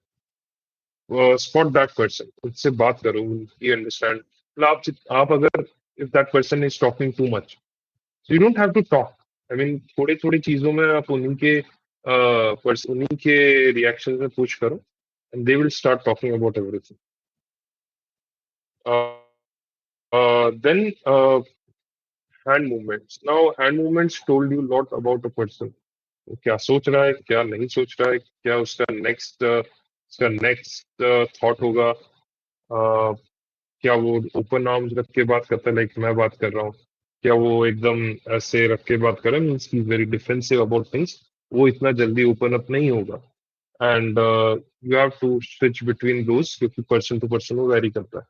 स्पॉट दैट पर्सन, उससे बात करो, उनकी अंडरस्टैंड, मतलब आप अगर if that person is talking too much, you don't have to talk. I mean थोड़ी थोड़ी चीजों में आप उन्हीं के रिएक्शन में पुश करो, and they will start talking about everything. Then hand movements. Now hand movements told you lot about a person. वो क्या सोच रहा है, क्या नहीं सोच रहा है, क्या उसका नेक्स्ट थॉट होगा। क्या वो ओपन आर्म्स रख के बात करता है, लाइक मैं बात कर रहा हूँ, क्या वो एकदम ऐसे रख के बात कर रहा है, means he very defensive about things, वो इतना जल्दी ओपन अप नहीं होगा। And you have to switch between those, क्योंकि पर्सन टू पर्सन वो वेरी करता है।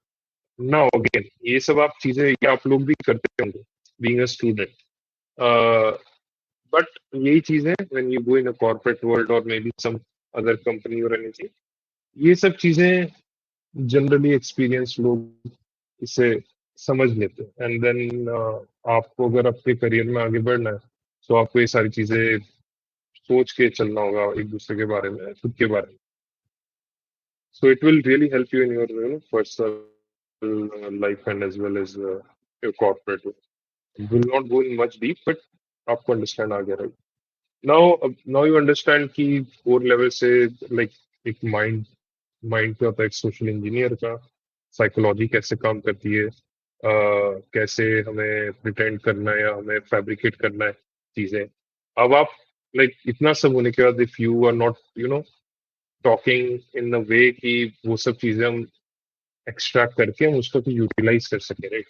नाउ अगेन ये सब आप चीजें, ये आप लोग भी करते होंगे बीइंग अ स्टूडेंट, बट यही चीजें when you go in a corporate world और maybe some other company और एनीथिंग, ये सब चीजें जनरली एक्सपीरियंस लोग इसे समझ लेते हैं। एंड देन आपको अगर आपके करियर में आगे बढ़ना है, तो आपको ये सारी चीजें सोच के चलना होगा, एक दूसरे के बारे में, खुद के बारे में। So it will really help you in your personal life and as well as your corporate. Will not go in much deep, but आपको अंडरस्टैंड आ गया, राइट? नाउ यू अंडरस्टैंड कि कोर लेवल से, लाइक एक माइंड माइंड क्या होता है, एक सोशल इंजीनियर का साइकोलॉजी कैसे काम करती है, कैसे हमें प्रिटेंड करना है या हमें फैब्रिकेट करना है चीजें। अब आप लाइक इतना सब होने के बाद, if you are not talking in a way कि वो सब चीजें हम एक्सट्रैक्ट करके हम उसको तो यूटिलाइज कर सके, राइट?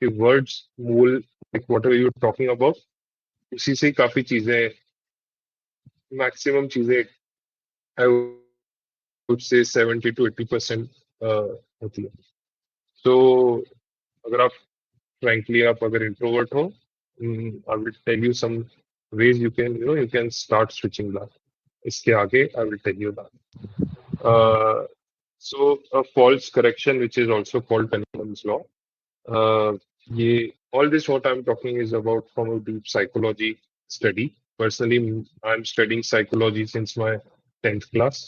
कि वर्ड्स मूल, like what are you talking about, उसी से ही काफी चीजें, मैक्सिमम चीजें आई वुड से 70 to 80% होती है। तो अगर आप frankly आप अगर इंट्रोवर्ट हो, I will tell you some ways you can start switching that. इसके आगे I will tell you that. Uh, so a false correction, which is also called Cunningham law. ये all this what I'm talking is about from a deep psychology study. Personally, I'm studying psychology since my 10th class.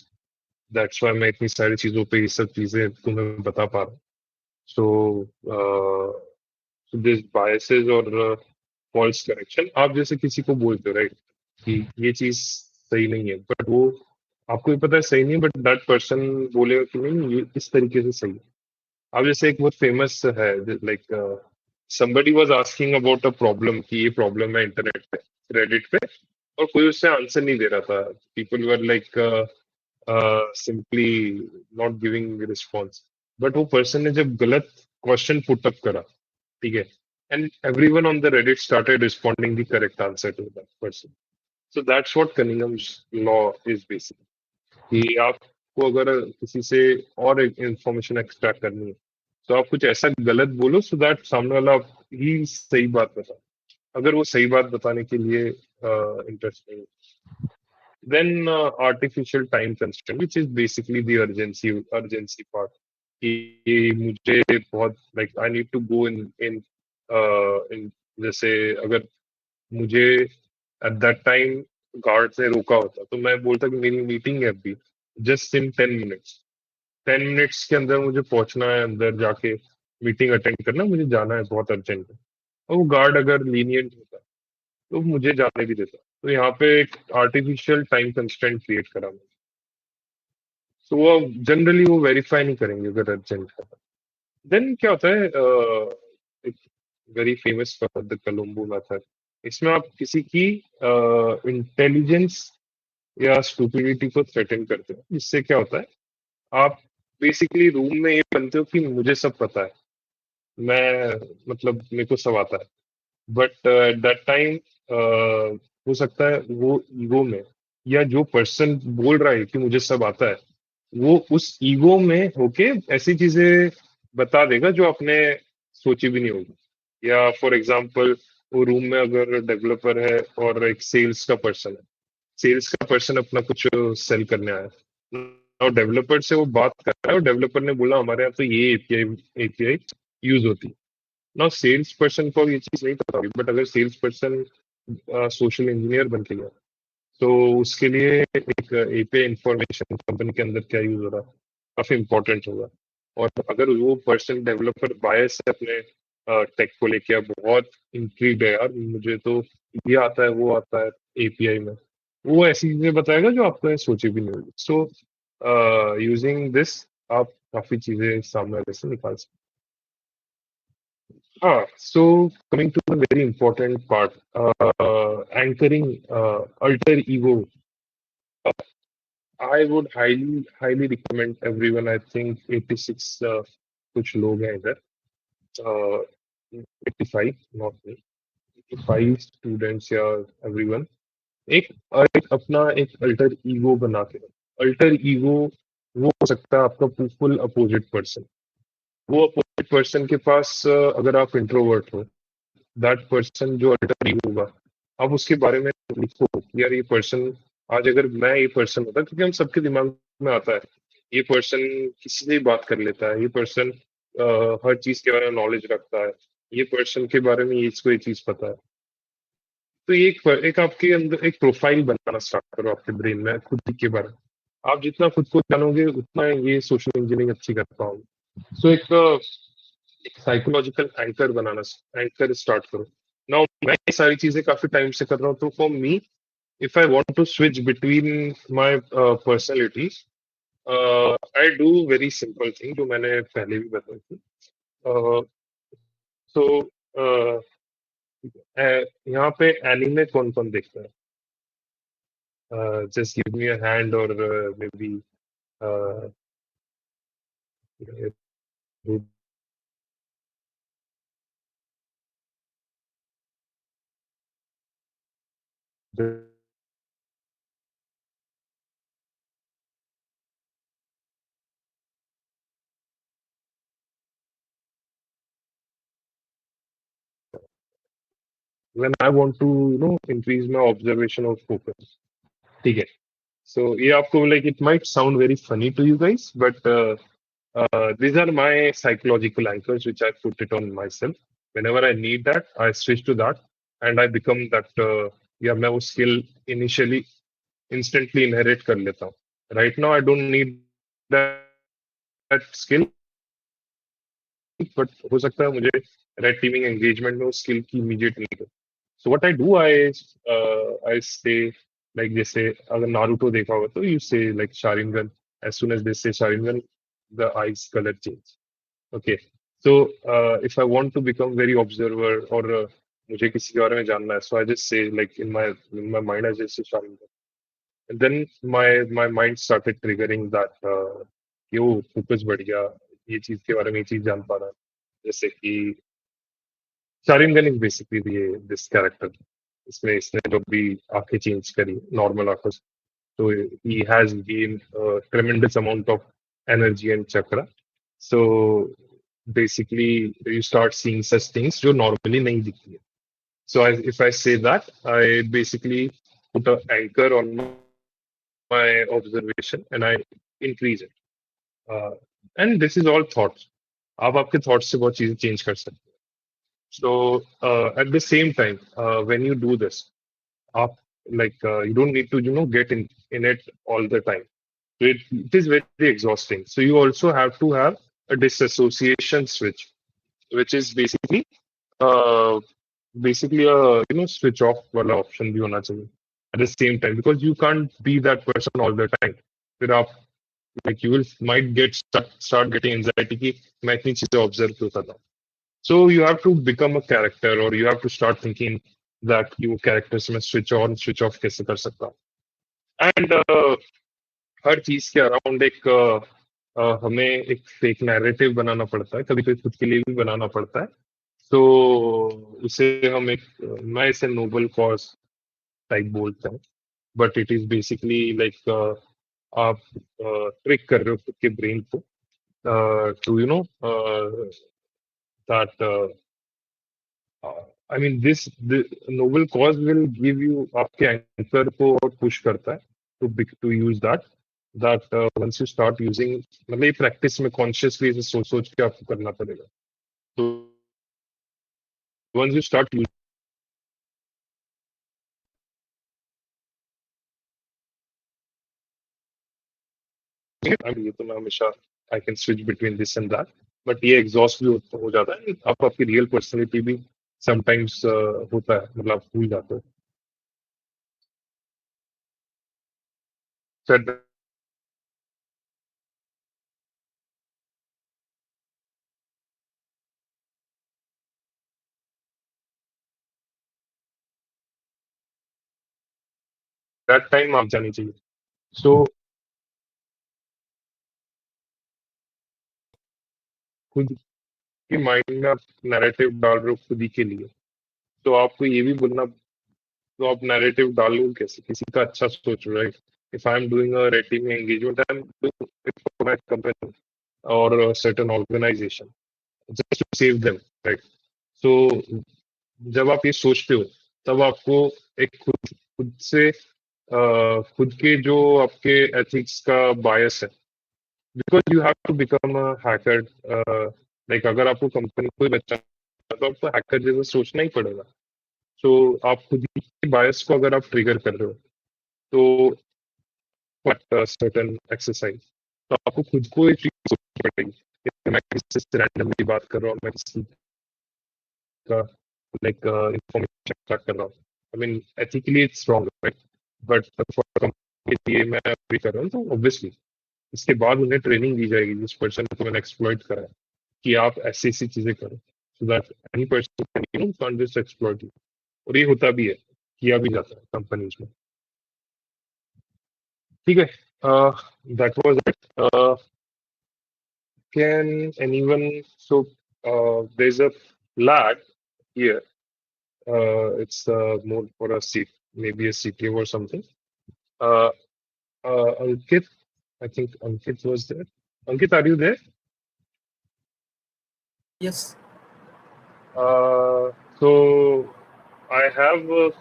That's why मैं इतनी सारी चीजों पे ये सब चीजें तुम्हें बता पा रहा हूँ. So दिस बायसेस और फॉल्स करेक्शन, आप जैसे किसी को बोलते हो, राइट, कि ये चीज सही नहीं है, बट वो आपको भी पता है सही नहीं है, बट दैट पर्सन बोलेगा कि नहीं ये इस तरीके से सही है। अब जैसे एक बहुत फेमस है, like somebody was asking about a problem कि ये प्रॉब्लम है इंटरनेट पे, रेडिट पे, और कोई उससे आंसर नहीं दे रहा था। People were like simply not giving response, but वो पर्सन ने जब गलत क्वेश्चन पुट अप करा, ठीक है, and everyone on the Reddit started responding the correct answer to that person. So that's what Cunningham's law is basically. कि आपको अगर किसी से और इंफॉर्मेशन एक्सट्रैक्ट करनी है, तो आप कुछ ऐसा गलत बोलो सो दैट सामने वाला ही सही बात बताए, अगर वो सही बात बताने के लिए इंटरेस्ट नहीं। Then artificial time constraint, which is basically the urgency part, कि मुझे बहुत like I need to go in in in जैसे अगर मुझे एट दैट टाइम गार्ड ने रोका होता तो मैं बोलता कि मेरी मीटिंग है अभी, जस्ट इन 10 minutes, 10 मिनट्स के अंदर मुझे पहुंचना है, अंदर जाके मीटिंग अटेंड करना, मुझे जाना है बहुत अर्जेंट है। और वो गार्ड अगर लीनियंट होता तो मुझे जाने भी देता। तो यहाँ पे एक आर्टिफिशियल टाइम कंस्ट्रेंट क्रिएट करा मैंने। तो वो जनरली वो वेरीफाई नहीं करेंगे अगर अर्जेंट है। देन क्या होता है, एक very famous the Colombo method. इसमें आप किसी की इंटेलिजेंस या स्टुपिडिटी को थ्रेटन करते हो, जिससे क्या होता है, आप बेसिकली रूम में ये बनते हो कि मुझे सब पता है, मैं मतलब मेरे को सब आता है। बट एट दैट टाइम हो सकता है वो ईगो में, या जो पर्सन बोल रहा है कि मुझे सब आता है, वो उस ईगो में होके ऐसी चीजें बता देगा जो आपने सोची भी नहीं होगी। या फॉर एग्जांपल, वो रूम में अगर डेवलपर है और एक सेल्स का पर्सन है, सेल्स का पर्सन अपना कुछ सेल करने आया है, और डेवलपर से वो बात कर रहा है, और डेवलपर ने बोला हमारे यहाँ तो ये एपीआई एपीआई यूज होती है। ना सेल्स पर्सन को ये चीज नहीं पता होगी, बट अगर सेल्स पर्सन सोशल इंजीनियर बन के गया, तो उसके लिए एक एपीआई इंफॉर्मेशन कंपनी के अंदर क्या यूज हो रहा है काफी इंपॉर्टेंट होगा। और अगर वो पर्सन डेवलपर बायस है अपने टेक को लेके, बहुत इंट्रीग्ड है यार, मुझे तो ये आता है वो आता है एपीआई में, वो ऐसी चीजें बताएगा जो आपने सोची भी नहीं होगी। सो यूजिंग दिस आप काफी चीजें सामने वाले से निकाल सकते हैं। हाँ, so coming to the very important part, anchoring alter ego, I would highly recommend everyone. I think 86 कुछ लोग हैं इधर, 85 नॉट मी, 85 स्टूडेंट्स या एवरीवन, एक एक अपना एक अल्टर ईगो बना के। अल्टर ईगो वो हो सकता है आपका फुल अपोजिट पर्सन। वो अपोजिट पर्सन के पास अगर आप इंट्रोवर्ट हो, दैट पर्सन जो अल्टर ईगो होगा, आप उसके बारे में लिखो कि यार ये पर्सन, आज अगर मैं ये पर्सन होता, क्योंकि हम सबके दिमाग में आता है ये पर्सन किसी से भी बात कर लेता है, ये पर्सन हर चीज के बारे में नॉलेज रखता है, ये पर्सन के बारे में ये इसको ये चीज पता है। तो ये एक आपके अंदर एक प्रोफाइल बनाना स्टार्ट करो आपके ब्रेन में खुद के बारे में। आप जितना खुद को जानोगे उतना ये सोशल इंजीनियरिंग अच्छी कर पाओगे। सो एक साइकोलॉजिकल एंकर बनाना, एंकर स्टार्ट करो। नाउ मैं ये सारी चीजें काफी टाइम से कर रहा हूँ, तो for me, if I want to switch between my personalities, I do very simple thing जो मैंने पहले भी बताई थी। uh, so यहाँ पे एनिमे कौन कौन देखता है? Just give me a hand, or maybe uh, when I want to increase my observation or focus, ठीक है? So ये आपको like it might sound very funny to you guys, but these are my psychological anchors which I put it on myself. Whenever I need that, I switch to that, and I become that. Yeah, मैं वो skill initially instantly inherit कर लेता हूँ. Right now, I don't need that skill, but हो सकता है मुझे red teaming engagement में उस skill की immediate need हो. So what I do, I say like जैसे अगर नारुतो देखा होगा तो you say like Sharingan. As soon as they say Sharingan, the eyes color change. Okay. So if I want to become very observer, or मुझे किसी के बारे में जानना है, so I just say like in my mind I just say Sharingan. And then my mind started triggering that कि वो focus बढ़ गया, ये चीज के बारे में ये चीज जान पा रहा है। जैसे कि शारिंगन इज बेसिकली ये दिस कैरेक्टर, इसमें इसने जो भी आंखें चेंज करी नॉर्मल आंखों से, तो he has gain ट्रेमेंडस amount of energy and chakra. So basically you start seeing such things जो नॉर्मली नहीं दिखती है। So if I say that, I basically put a anchor on my observation and I increase it. And this is all thoughts. आप आपके thoughts से बहुत चीजें change कर सकते हैं। So at the same time, when you do this, up you don't need to get in it all the time. it is very exhausting. So you also have to have a disassociation switch, which is uh, basically a switch off वाला option भी होना चाहिए at the same time, because you can't be that person all the time. फिर आप like you will might start getting anxiety कि मैं इतनी चीजें observe क्यों कर रहा हूँ. So you have to become a character, or you have to start thinking that you characters में switch on switch off कैसे कर सकता हूँ. And हर चीज के अराउंड एक हमें एक फेक नैरेटिव बनाना पड़ता है, कभी कभी खुद के लिए भी बनाना पड़ता है. तो उसे हम एक मैं इसे नोबल कॉज टाइप बोलता हूँ. But it is basically like आप ट्रिक कर रहे हो खुद के ब्रेन को to that I mean this noble cause will give you आपके एंकर को और पुश करता है to use that once you start using, मतलब ये प्रैक्टिस में कॉन्शियसली इसे सोच सोच के आपको करना पड़ेगा. तो वंस यू स्टार्ट ये तो मैं हमेशा I can switch between this and that, but ये एग्जॉस्ट भी हो जाता है. आप आपकी रियल पर्सनैलिटी भी समटाइम्स होता है, मतलब आप भूल जाते हो. So at that time आप जानी चाहिए. सो खुद के माइंड में आप नैरेटिव डाल रहे हो खुद ही के लिए, तो आपको ये भी बोलना, तो आप नैरेटिव डालो कैसे, किसी का अच्छा सोच रहे हो. If I am doing a rating में engagement, I am doing it for my company और certain organisation just to save them, right. So जब आप ये सोचते हो, तब आपको एक खुद खुद से खुद के जो आपके एथिक्स का बायस है, because you have to become a hacker. Like अगर आपको कंपनी को बचाना, तो आपको हैकर जैसा सोचना ही पड़ेगा. तो आप खुद की बायस को अगर आप ट्रिगर कर रहे हो, तो सर्टेन एक्सरसाइज, तो आपको खुद को एक चीज सोचनी पड़ेगी कि मैं किसी से रैंडमली बात कर रहा हूँ, मैं किसी का लाइक इंफॉर्मेशन कर रहा हूँ. I mean ethically it's wrong, right, but for company के लिए मैं भी कर रहा हूँ, तो ऑब्वियसली इसके बाद उन्हें ट्रेनिंग दी जाएगी जिस पर्सन को मैंने एक्सप्लॉइट करा है, कि आप ऐसी ऐसी चीजें करो, so that any person can just exploit you. और ये होता भी है, किया भी जाता है कंपनीज में. ठीक है, that was it. Can anyone? So there's a flag here. It's more for a seat, maybe a CTO or something. Uh, Ankit, I think Ankit was there. Ankit, are you there? Yes. So I have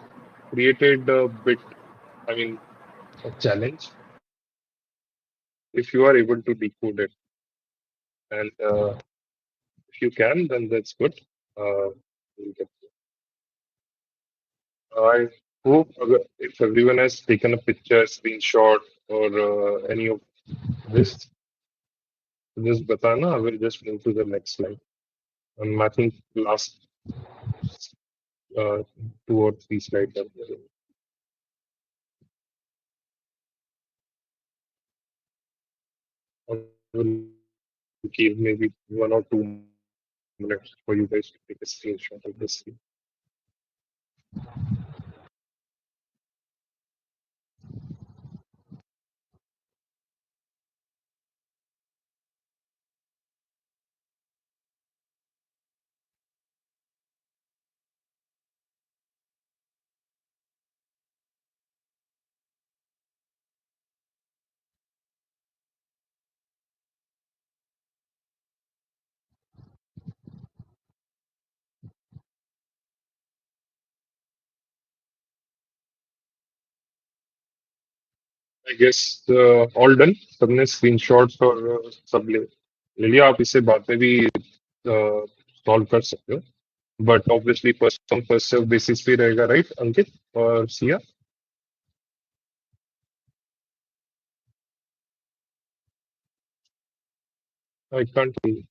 created a bit, I mean, a challenge. If you are able to decode it, and if you can, then that's good. We'll get I hope if everyone has taken a picture, screenshot, or any of this, just batana. I will just move to the next slide. I think last two or three slides are there. I will give maybe 1 or 2 minutes for you guys to take a screenshot of this. I guess all done. सबने screenshots और सब ले लिया. आप इसे बाद में भी सॉल्व कर सकते हो, but obviously first come first serve basis पे रहेगा, राइट अंकित और Siya. I can't hear you.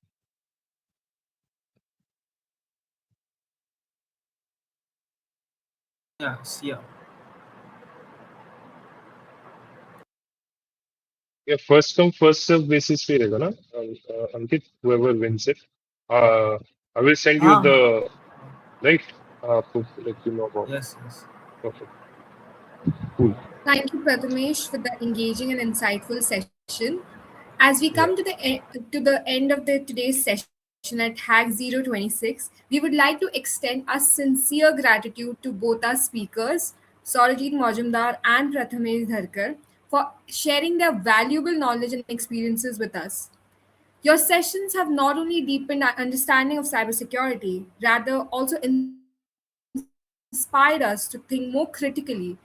Yes, yeah. Yeah, first come, first serve basis पे रहेगा ना? Ankit, whoever wins it. Uh, I will send you हाँ the हाँ. right to let you know about it. Yes, yes. Perfect. Cool. Thank you, Prathmesh, for the engaging and insightful session. As we come Yeah. to the end of the today's session at HackZero'26, we would like to extend our sincere gratitude to both our speakers, Saurajit Majumdar and Prathmesh Dharkar, for sharing their valuable knowledge and experiences with us. Your sessions have not only deepened our understanding of cybersecurity, rather also inspired us to think more critically,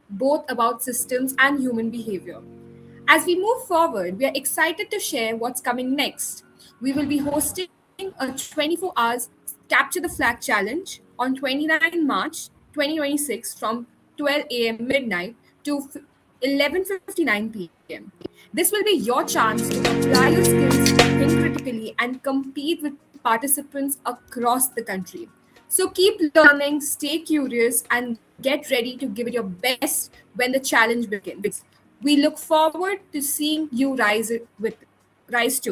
both about systems and human behavior. As we move forward, we are excited to share what's coming next. We will be hosting a 24 hours Capture the Flag Challenge on 29 March 2026 from 12 a.m. midnight to 11:59 p.m. This will be your chance to apply your skills, think critically, and compete with participants across the country. So keep learning, stay curious, and get ready to give it your best when the challenge begins. We look forward to seeing you rise to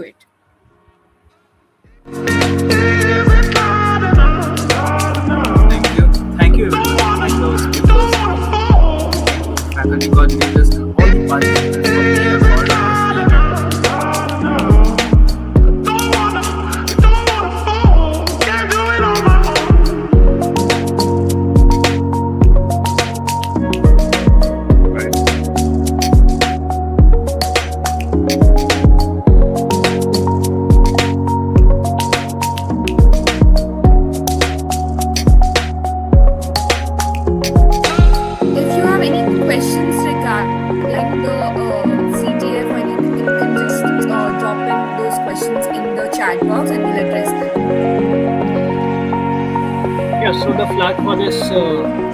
it. Thank you. Thank you everyone. Thank our speakers, faculty coordinators, all the participants for being a part of this event. Right. If you have any questions regarding the CTF or anything, you can just drop in those questions in the chat box and we'll address them. Yeah, so the flag for this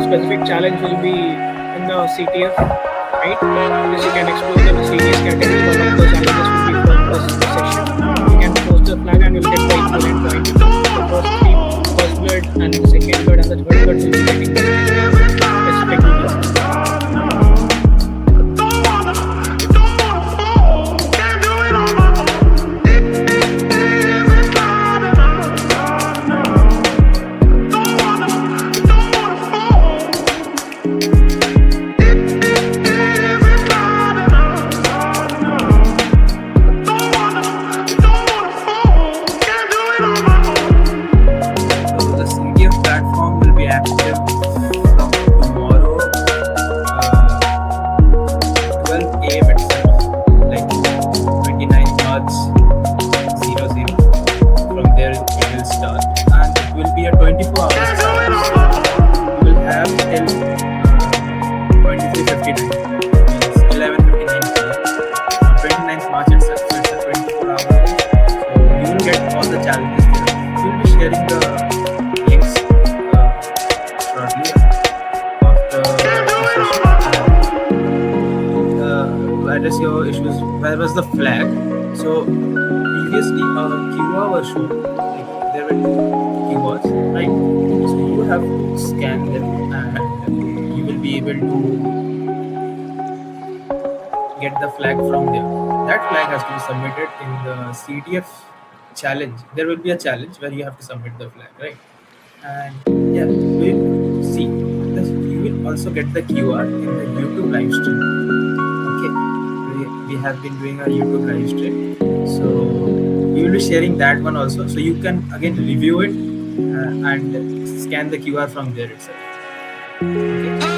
specific challenge will be in the CTF, right? Because you can explore the serious category. One of the challenges will be from this section. You can post the flag and you'll get the equivalent point. The first team, first blood, and the second blood, and the third blood will be getting the specific details. So the CDF platform will be active from tomorrow, 12 a.m. itself, like 29th March 00. From there it will start, and it will be a 24 hours challenge. We will have till 23:59, means 11:59 p.m. On 29th March itself, so it's a 24 hour. So you will get all the challenges there. We will be sharing the links shortly after the session. To address your issues, where was the flag? So previously QR was shown, like there were two QRs, right? So you have to scan them and you will be able to get the flag from there. That flag has to be submitted in the CTF challenge. There will be a challenge where you have to submit the flag, right? And yeah, we'll see. You will also get the QR in the YouTube live stream. Okay, we have been doing a YouTube live stream, so we will be sharing that one also. So you can again review it and scan the QR from there itself. Okay.